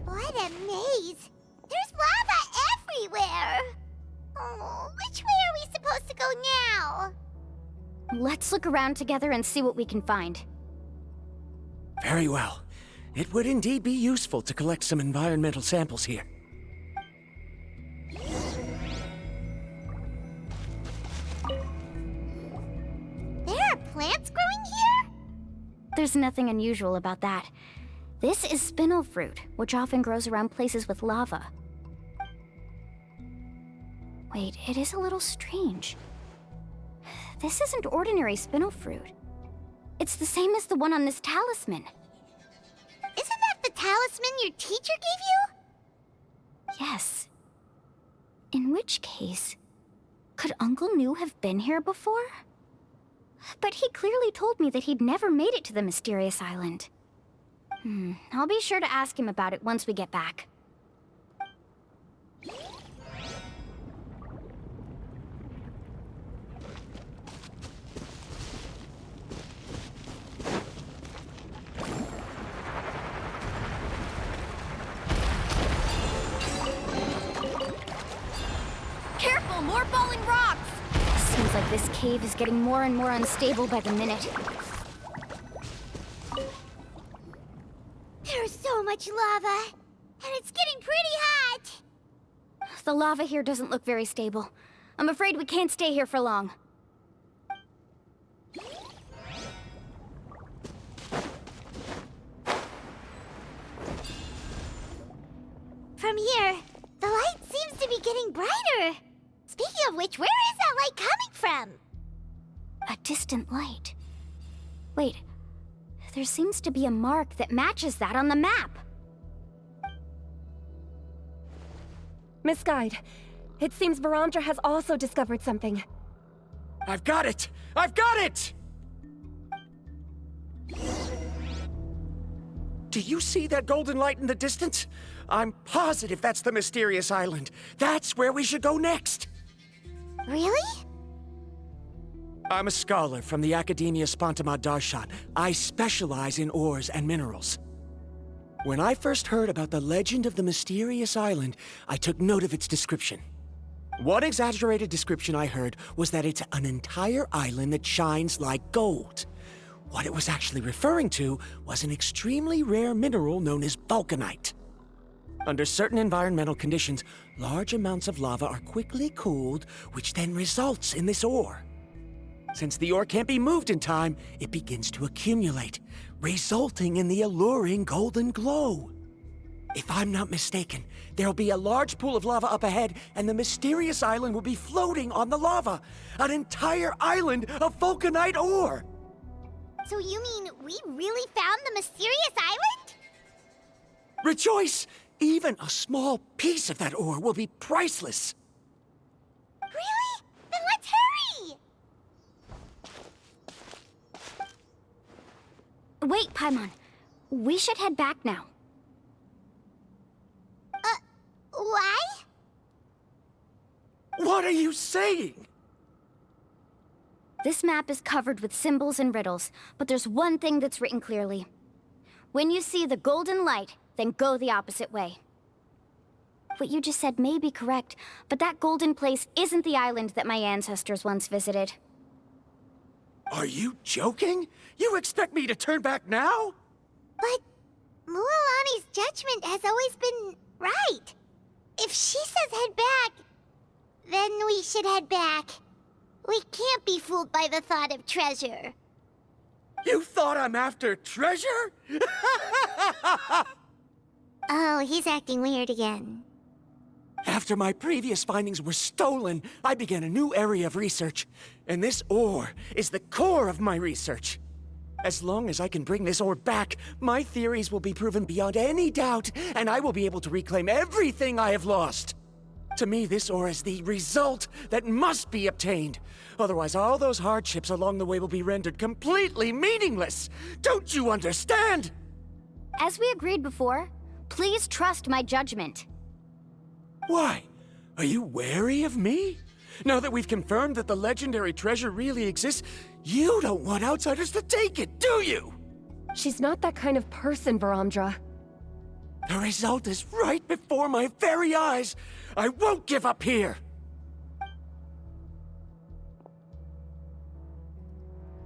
What a maze! There's lava everywhere! Oh, which way are we supposed to go now? Let's look around together and see what we can find. Very well. It would indeed be useful to collect some environmental samples here. There are plants growing here? There's nothing unusual about that. This is spinel fruit, which often grows around places with lava. Wait, it is a little strange. This isn't ordinary spinel fruit. It's the same as the one on this talisman. Isn't that the talisman your teacher gave you? Yes. In which case, could Uncle New have been here before? But he clearly told me that he'd never made it to the mysterious island. I'll be sure to ask him about it once we get back. Careful, more falling rocks! Seems like this cave is getting more and more unstable by the minute. There's so much lava, and it's getting pretty hot. The lava here doesn't look very stable. I'm afraid we can't stay here for long. From here, the light seems to be getting brighter. Speaking of which, where is that light coming from? A distant light. Wait, there seems to be a mark that matches that on the map. Miss Guide, it seems Varamdra has also discovered something. I've got it! I've got it! Do you see that golden light in the distance? I'm positive that's the mysterious island. That's where we should go next. Really? I'm a scholar from the Academia Spontamad Darshan. I specialize in ores and minerals. When I first heard about the legend of the mysterious island, I took note of its description. One exaggerated description I heard was that it's an entire island that shines like gold. What it was actually referring to was an extremely rare mineral known as vulcanite. Under certain environmental conditions, large amounts of lava are quickly cooled, which then results in this ore. Since the ore can't be moved in time, it begins to accumulate, resulting in the alluring golden glow. If I'm not mistaken, there'll be a large pool of lava up ahead, and the mysterious island will be floating on the lava. An entire island of vulcanite ore! So you mean we really found the mysterious island? Rejoice! Even a small piece of that ore will be priceless. Really? Then let's hurry! Wait, Paimon. We should head back now. Why? What are you saying? This map is covered with symbols and riddles, but there's one thing that's written clearly. When you see the golden light, then go the opposite way. What you just said may be correct, but that golden place isn't the island that my ancestors once visited. Are you joking? You expect me to turn back now? But Mualani's judgment has always been right. If she says head back, then we should head back. We can't be fooled by the thought of treasure. You thought I'm after treasure? Oh, he's acting weird again. After my previous findings were stolen, I began a new area of research. And this ore is the core of my research. As long as I can bring this ore back, my theories will be proven beyond any doubt, and I will be able to reclaim everything I have lost. To me, this ore is the result that must be obtained. Otherwise, all those hardships along the way will be rendered completely meaningless. Don't you understand? As we agreed before, please trust my judgment. Why? Are you wary of me? Now that we've confirmed that the legendary treasure really exists, you don't want outsiders to take it, do you? She's not that kind of person, Varamdra. The result is right before my very eyes. I won't give up here.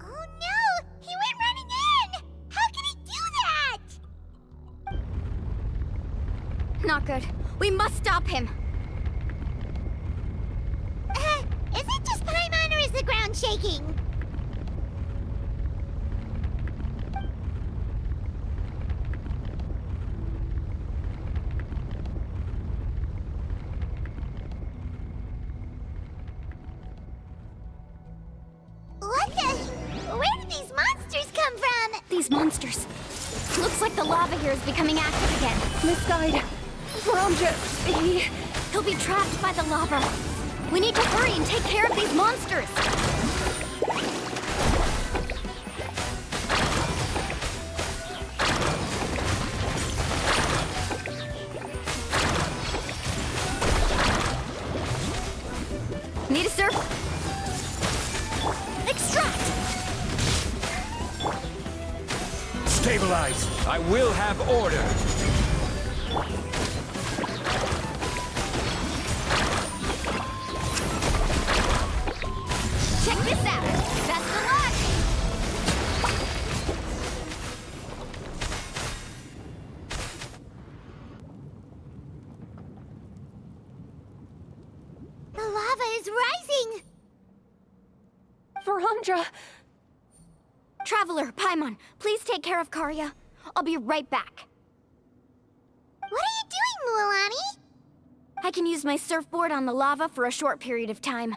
Oh no! He went running in! How can he do that? Not good. We must stop him. Is it just Paimon or is the ground shaking? What the? Where did these monsters come from? These monsters. Looks like the lava here is becoming active again. Misguide. Varamdra, He'll be trapped by the lava. We need to hurry and take care of these monsters. Need a surf? Extract! Stabilize! I will have order! Check this out! Best of luck! The lava is rising! Varamdra! Traveler, Paimon, please take care of Karya. I'll be right back. What are you doing, Mualani? I can use my surfboard on the lava for a short period of time,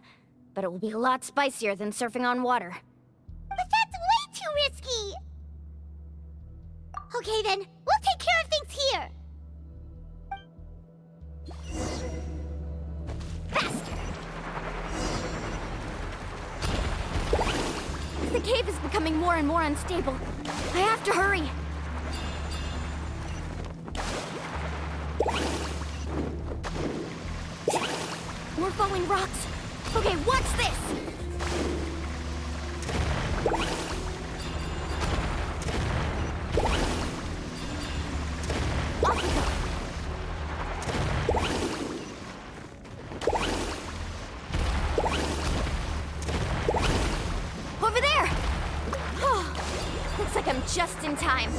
but it will be a lot spicier than surfing on water. But that's way too risky! Okay then, we'll take care of things here! Faster! The cave is becoming more and more unstable. I have to hurry. falling rocks. Okay, watch this! Off we go. Over there! Oh, looks like I'm just in time.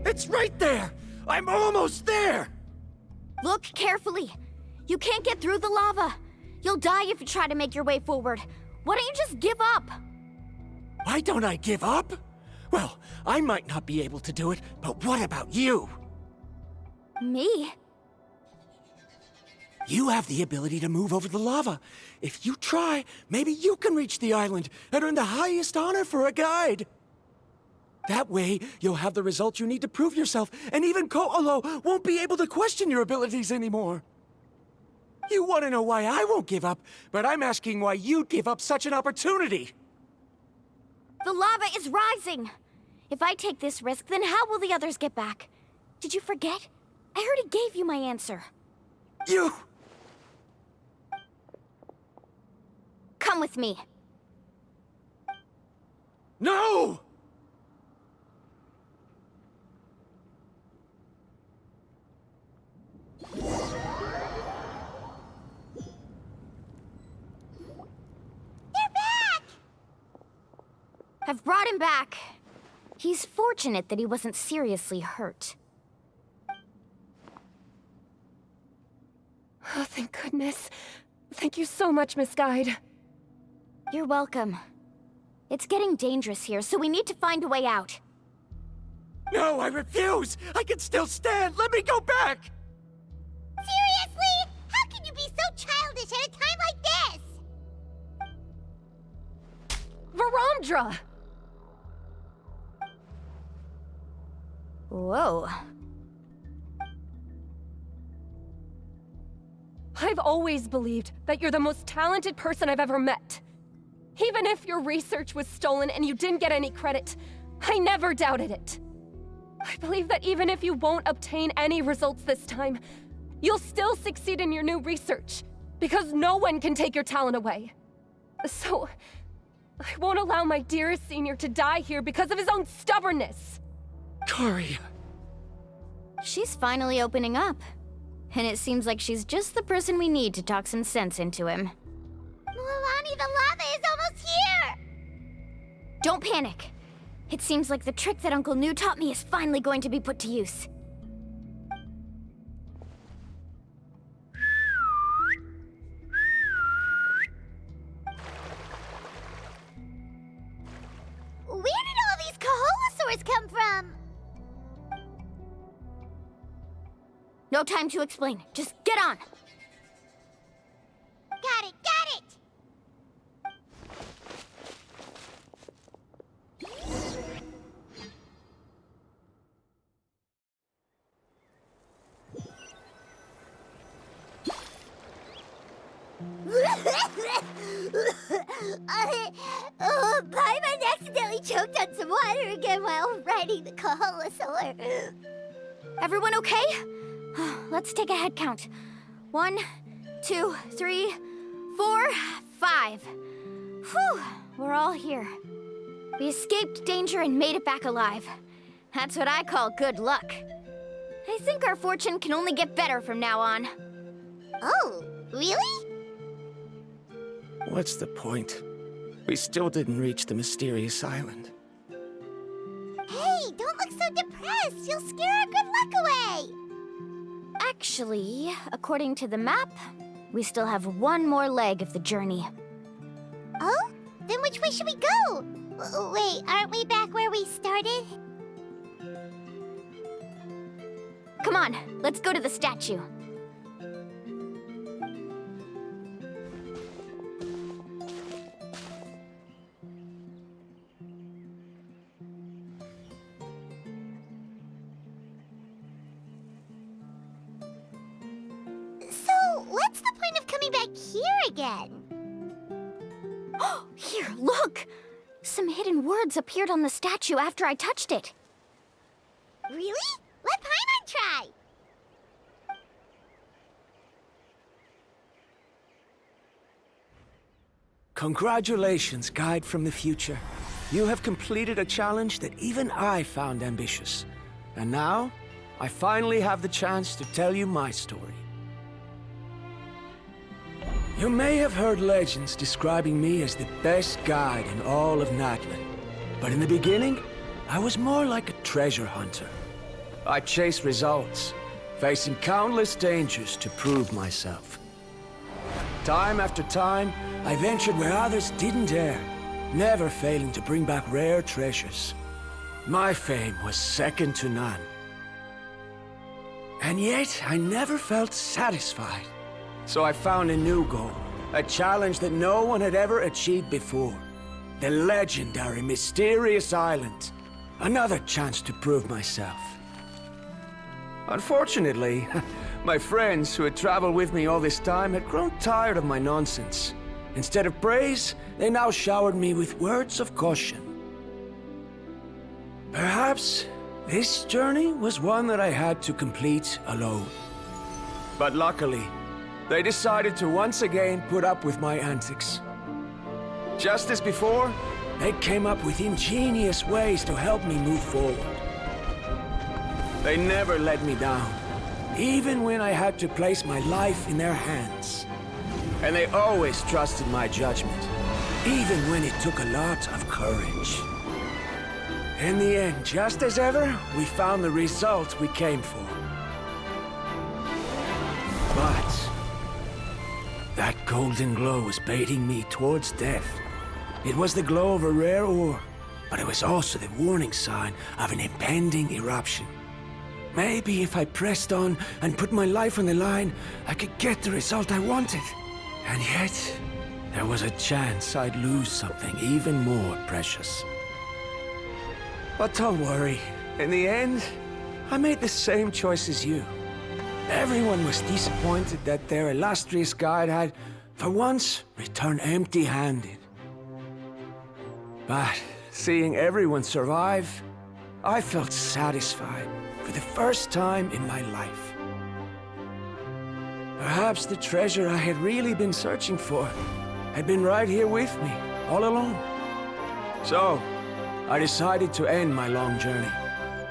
It's right there! I'm almost there! Look carefully. You can't get through the lava. You'll die if you try to make your way forward. Why don't you just give up? Why don't I give up? Well, I might not be able to do it, but what about you? Me? You have the ability to move over the lava. If you try, maybe you can reach the island and earn the highest honor for a guide. That way, you'll have the results you need to prove yourself, and even Ko'olo won't be able to question your abilities anymore. You want to know why I won't give up, but I'm asking why you'd give up such an opportunity. The lava is rising. If I take this risk, then how will the others get back? Did you forget? I already gave you my answer. You... Come with me. No! I've brought him back. He's fortunate that he wasn't seriously hurt. Oh, thank goodness. Thank you so much, Miss Guide. You're welcome. It's getting dangerous here, so we need to find a way out. No, I refuse! I can still stand! Let me go back! Seriously? How can you be so childish at a time like this? Varamdra! Whoa. I've always believed that you're the most talented person I've ever met. Even if your research was stolen and you didn't get any credit, I never doubted it. I believe that even if you won't obtain any results this time, you'll still succeed in your new research, because no one can take your talent away. So, I won't allow my dearest senior to die here because of his own stubbornness. Kari... She's finally opening up. And it seems like she's just the person we need to talk some sense into him. Milani, the lava is almost here! Don't panic. It seems like the trick that Uncle New taught me is finally going to be put to use. Where did all these Koholosaurs come from? No time to explain. Just get on. Got it, got it! Paimon accidentally choked on some water again while riding the Koholosaur. Everyone okay? Let's take a head count. 1, 2, 3, 4, 5. Whew, we're all here. We escaped danger and made it back alive. That's what I call good luck. I think our fortune can only get better from now on. Oh, really? What's the point? We still didn't reach the mysterious island. Hey, don't look so depressed. You'll scare our good luck away. Actually, according to the map, we still have one more leg of the journey. Oh? Then which way should we go? Wait, aren't we back where we started? Come on, let's go to the statue. So, what's the point of coming back here again? Here, look! Some hidden words appeared on the statue after I touched it. Really? Let Paimon try! Congratulations, Guide from the Future. You have completed a challenge that even I found ambitious. And now, I finally have the chance to tell you my story. You may have heard legends describing me as the best guide in all of Natlan. But in the beginning, I was more like a treasure hunter. I chased results, facing countless dangers to prove myself. Time after time, I ventured where others didn't dare, never failing to bring back rare treasures. My fame was second to none. And yet, I never felt satisfied. So I found a new goal, a challenge that no one had ever achieved before. The legendary Mysterious Island. Another chance to prove myself. Unfortunately, my friends who had traveled with me all this time had grown tired of my nonsense. Instead of praise, they now showered me with words of caution. Perhaps this journey was one that I had to complete alone. But luckily, they decided to once again put up with my antics. Just as before, they came up with ingenious ways to help me move forward. They never let me down, even when I had to place my life in their hands. And they always trusted my judgment, even when it took a lot of courage. In the end, just as ever, we found the result we came for. But that golden glow was baiting me towards death. It was the glow of a rare ore, but it was also the warning sign of an impending eruption. Maybe if I pressed on and put my life on the line, I could get the result I wanted. And yet, there was a chance I'd lose something even more precious. But don't worry. In the end, I made the same choice as you. Everyone was disappointed that their illustrious guide had, for once, returned empty-handed. But seeing everyone survive, I felt satisfied for the first time in my life. Perhaps the treasure I had really been searching for had been right here with me, all along. So, I decided to end my long journey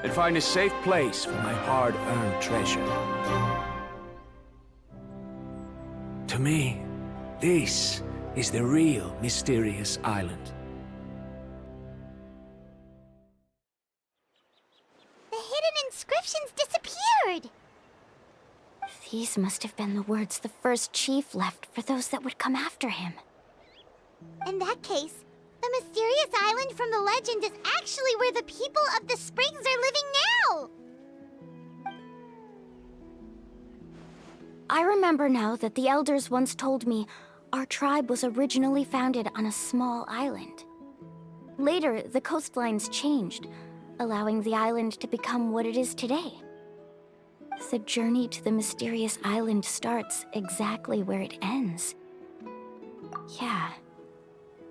and find a safe place for my hard-earned treasure. To me, this is the real Mysterious Island. The hidden inscriptions disappeared! These must have been the words the first chief left for those that would come after him. In that case, the Mysterious Island from the legend is actually where the people of the Springs are living now! I remember now that the elders once told me our tribe was originally founded on a small island. Later, the coastlines changed, allowing the island to become what it is today. The journey to the Mysterious Island starts exactly where it ends. Yeah.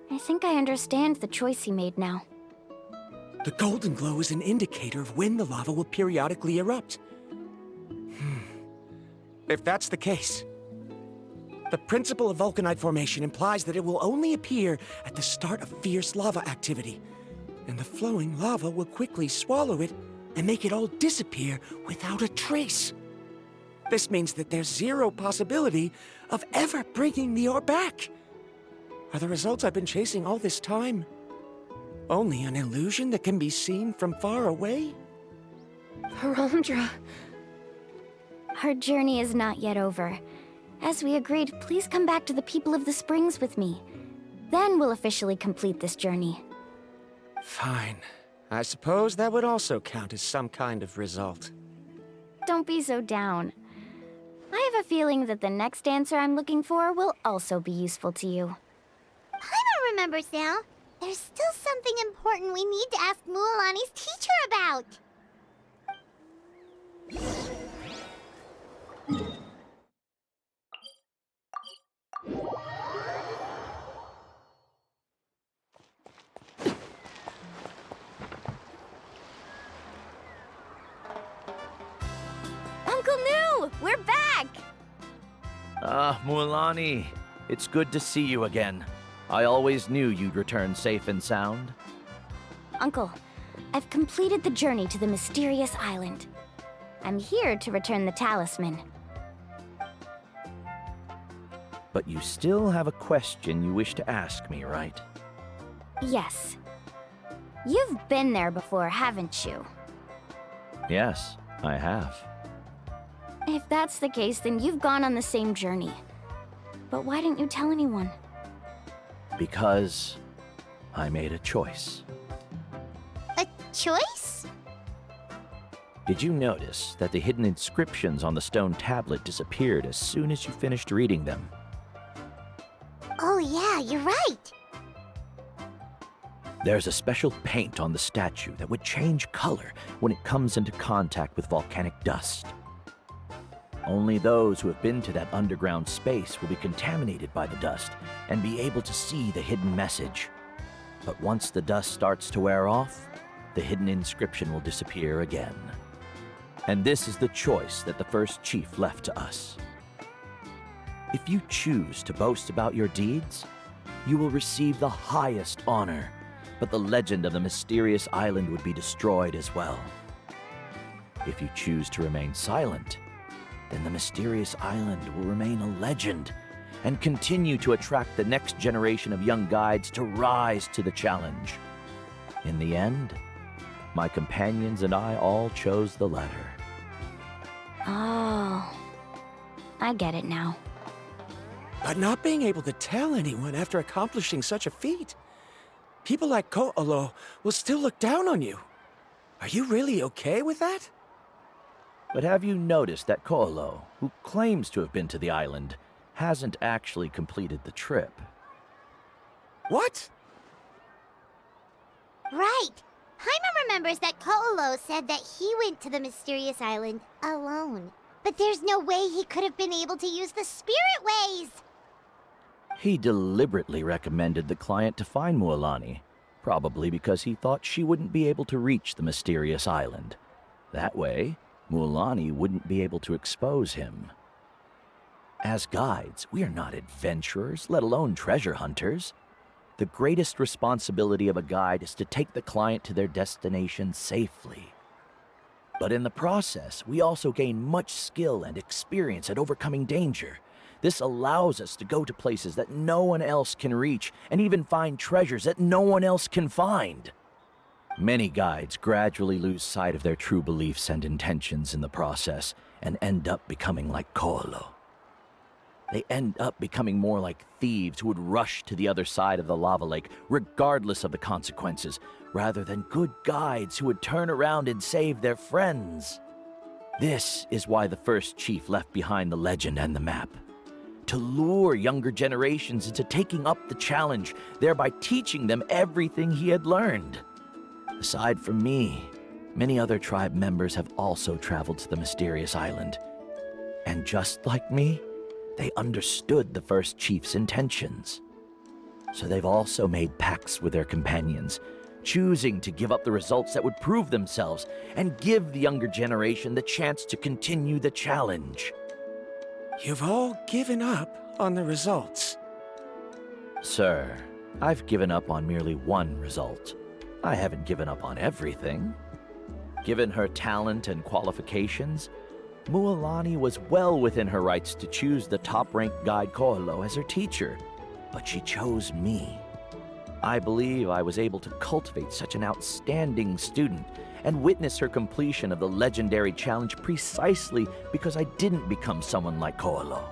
I think I understand the choice he made now. The golden glow is an indicator of when the lava will periodically erupt. If that's the case, the principle of vulcanite formation implies that it will only appear at the start of fierce lava activity, and the flowing lava will quickly swallow it and make it all disappear without a trace. This means that there's zero possibility of ever bringing the ore back. Are the results I've been chasing all this time only an illusion that can be seen from far away? Verandra. Our journey is not yet over. As we agreed, please come back to the people of the Springs with me. Then we'll officially complete this journey. Fine. I suppose that would also count as some kind of result. Don't be so down. I have a feeling that the next answer I'm looking for will also be useful to you. Paimon remembers now. There's still something important we need to ask Mualani's teacher about. Mualani, it's good to see you again. I always knew you'd return safe and sound. Uncle, I've completed the journey to the mysterious island. I'm here to return the talisman. But you still have a question you wish to ask me, right? Yes. You've been there before, haven't you? Yes, I have. If that's the case, then you've gone on the same journey. But why didn't you tell anyone? Because I made a choice. A choice? Did you notice that the hidden inscriptions on the stone tablet disappeared as soon as you finished reading them? Oh yeah, you're right. There's a special paint on the statue that would change color when it comes into contact with volcanic dust. Only those who have been to that underground space will be contaminated by the dust and be able to see the hidden message. But once the dust starts to wear off, the hidden inscription will disappear again. And this is the choice that the first chief left to us. If you choose to boast about your deeds, you will receive the highest honor, but the legend of the mysterious island would be destroyed as well. If you choose to remain silent, then the mysterious island will remain a legend and continue to attract the next generation of young guides to rise to the challenge. In the end, my companions and I all chose the latter. Oh, I get it now. But not being able to tell anyone after accomplishing such a feat. People like Ko'olo will still look down on you. Are you really okay with that? But have you noticed that Ko'olo, who claims to have been to the island, hasn't actually completed the trip? What? Right. Paimon remembers that Ko'olo said that he went to the mysterious island alone. But there's no way he could have been able to use the spirit ways! He deliberately recommended the client to find Mualani, probably because he thought she wouldn't be able to reach the mysterious island. That way, Mualani wouldn't be able to expose him. As guides, we are not adventurers, let alone treasure hunters. The greatest responsibility of a guide is to take the client to their destination safely. But in the process, we also gain much skill and experience at overcoming danger. This allows us to go to places that no one else can reach, and even find treasures that no one else can find. Many guides gradually lose sight of their true beliefs and intentions in the process, and end up becoming like Ko'olo. They end up becoming more like thieves who would rush to the other side of the lava lake, regardless of the consequences, rather than good guides who would turn around and save their friends. This is why the first chief left behind the legend and the map. To lure younger generations into taking up the challenge, thereby teaching them everything he had learned. Aside from me, many other tribe members have also traveled to the mysterious island. And just like me, they understood the first chief's intentions. So they've also made pacts with their companions, choosing to give up the results that would prove themselves and give the younger generation the chance to continue the challenge. You've all given up on the results. Sir, I've given up on merely one result. I haven't given up on everything. Given her talent and qualifications, Mualani was well within her rights to choose the top-ranked guide Ko'olo as her teacher, but she chose me. I believe I was able to cultivate such an outstanding student and witness her completion of the legendary challenge precisely because I didn't become someone like Ko'olo.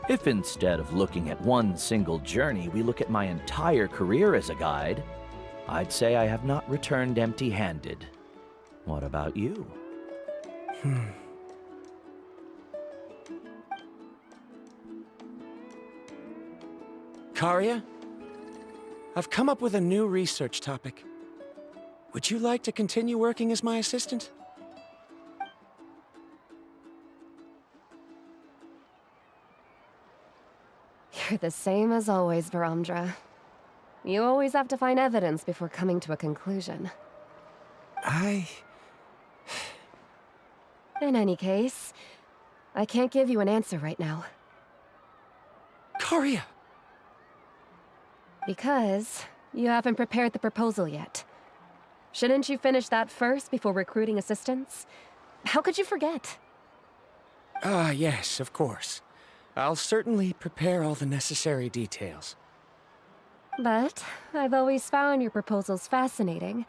If instead of looking at one single journey, we look at my entire career as a guide, I'd say I have not returned empty-handed. What about you? Karya? I've come up with a new research topic. Would you like to continue working as my assistant? You're the same as always, Varamdra. You always have to find evidence before coming to a conclusion. In any case, I can't give you an answer right now. Karia! Because you haven't prepared the proposal yet. Shouldn't you finish that first before recruiting assistants? How could you forget? Ah, yes, of course. I'll certainly prepare all the necessary details. But I've always found your proposals fascinating,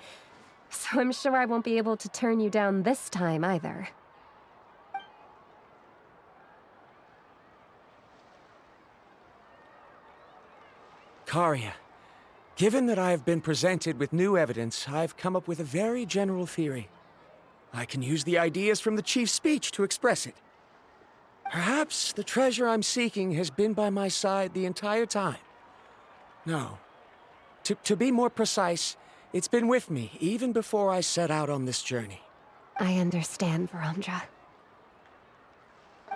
so I'm sure I won't be able to turn you down this time either. Karia, given that I have been presented with new evidence, I've come up with a very general theory. I can use the ideas from the Chief's speech to express it. Perhaps the treasure I'm seeking has been by my side the entire time. No. To be more precise, it's been with me even before I set out on this journey. I understand, Verandra.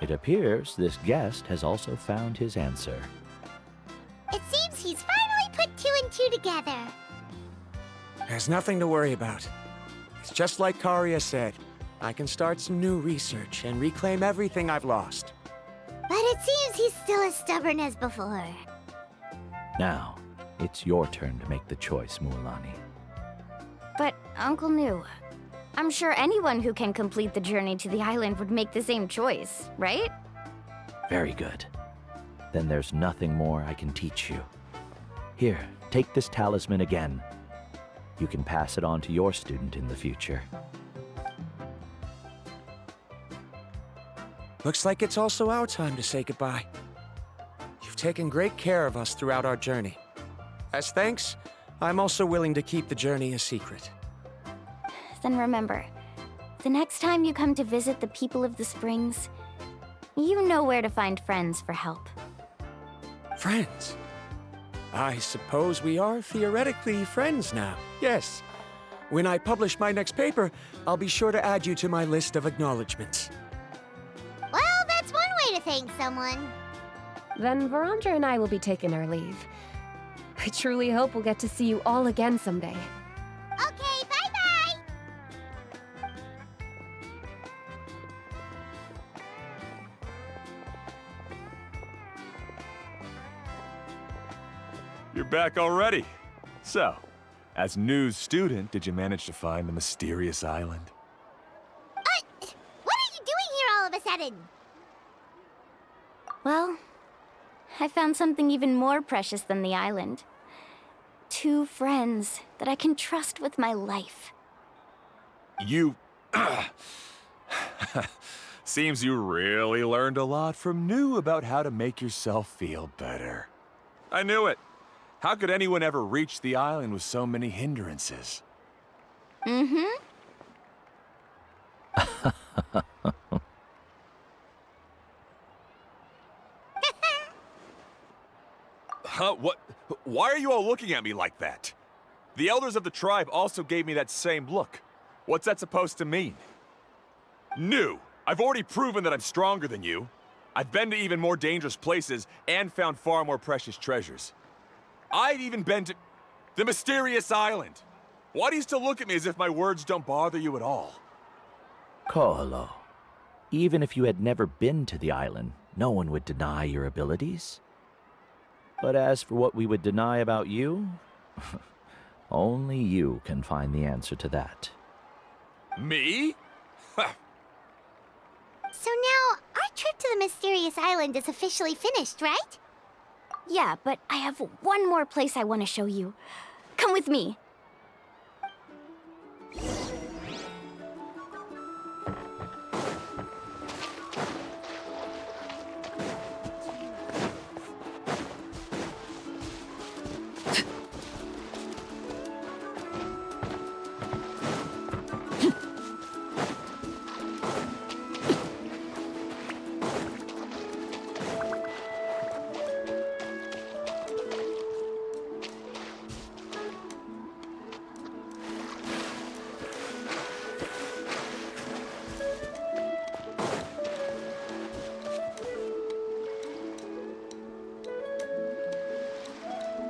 It appears this guest has also found his answer. It seems he's finally put 2 and 2 together. There's nothing to worry about. It's just like Karia said. I can start some new research and reclaim everything I've lost. But it seems he's still as stubborn as before. Now, it's your turn to make the choice, Mualani. But, Uncle New, I'm sure anyone who can complete the journey to the island would make the same choice, right? Very good. Then there's nothing more I can teach you. Here, take this talisman again. You can pass it on to your student in the future. Looks like it's also our time to say goodbye. You've taken great care of us throughout our journey. As thanks, I'm also willing to keep the journey a secret. Then remember, the next time you come to visit the people of the Springs, you know where to find friends for help. Friends? I suppose we are theoretically friends now. Yes. When I publish my next paper, I'll be sure to add you to my list of acknowledgements. Well, that's one way to thank someone. Then Verandra and I will be taking our leave. I truly hope we'll get to see you all again someday. Okay, bye-bye! You're back already. So, as news student, did you manage to find the mysterious island? What are you doing here all of a sudden? Well, I found something even more precious than the island. 2 friends that I can trust with my life. You... Seems you really learned a lot from New about how to make yourself feel better. I knew it. How could anyone ever reach the island with so many hindrances? Mm-hmm. Huh? What? Why are you all looking at me like that? The elders of the tribe also gave me that same look. What's that supposed to mean? New! I've already proven that I'm stronger than you. I've been to even more dangerous places and found far more precious treasures. I've even been to the mysterious island. Why do you still look at me as if my words don't bother you at all? Koholo, even if you had never been to the island, no one would deny your abilities. But as for what we would deny about you, only you can find the answer to that. Me? So now, our trip to the mysterious island is officially finished, right? Yeah, but I have one more place I want to show you. Come with me.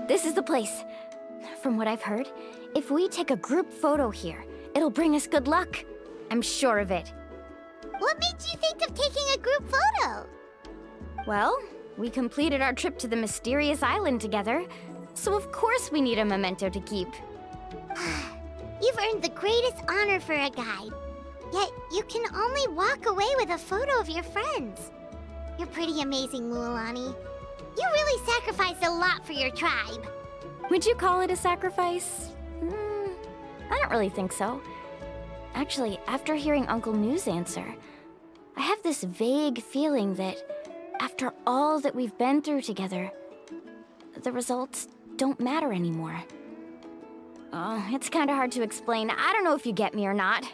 This is the place. From what I've heard, if we take a group photo here, it'll bring us good luck. I'm sure of it. What made you think of taking a group photo? Well, We completed our trip to the mysterious island together, so of course we need a memento to keep. You've earned the greatest honor for a guide. Yet, you can only walk away with a photo of your friends. You're pretty amazing, Mualani. You really sacrificed a lot for your tribe. Would you call it a sacrifice? I don't really think so. Actually, after hearing Uncle New's answer, I have this vague feeling that after all that we've been through together, the results don't matter anymore. Oh, it's kind of hard to explain. I don't know if you get me or not.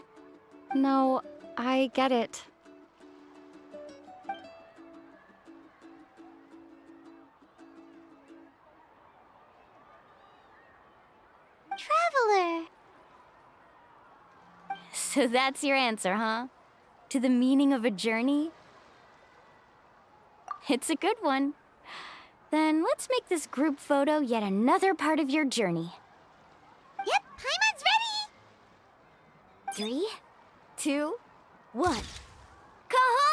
No, I get it. Traveler. So that's your answer, huh? To the meaning of a journey? It's a good one. Then let's make this group photo yet another part of your journey. Yep, Paimon's ready! 3, 2, 1. Kahoot!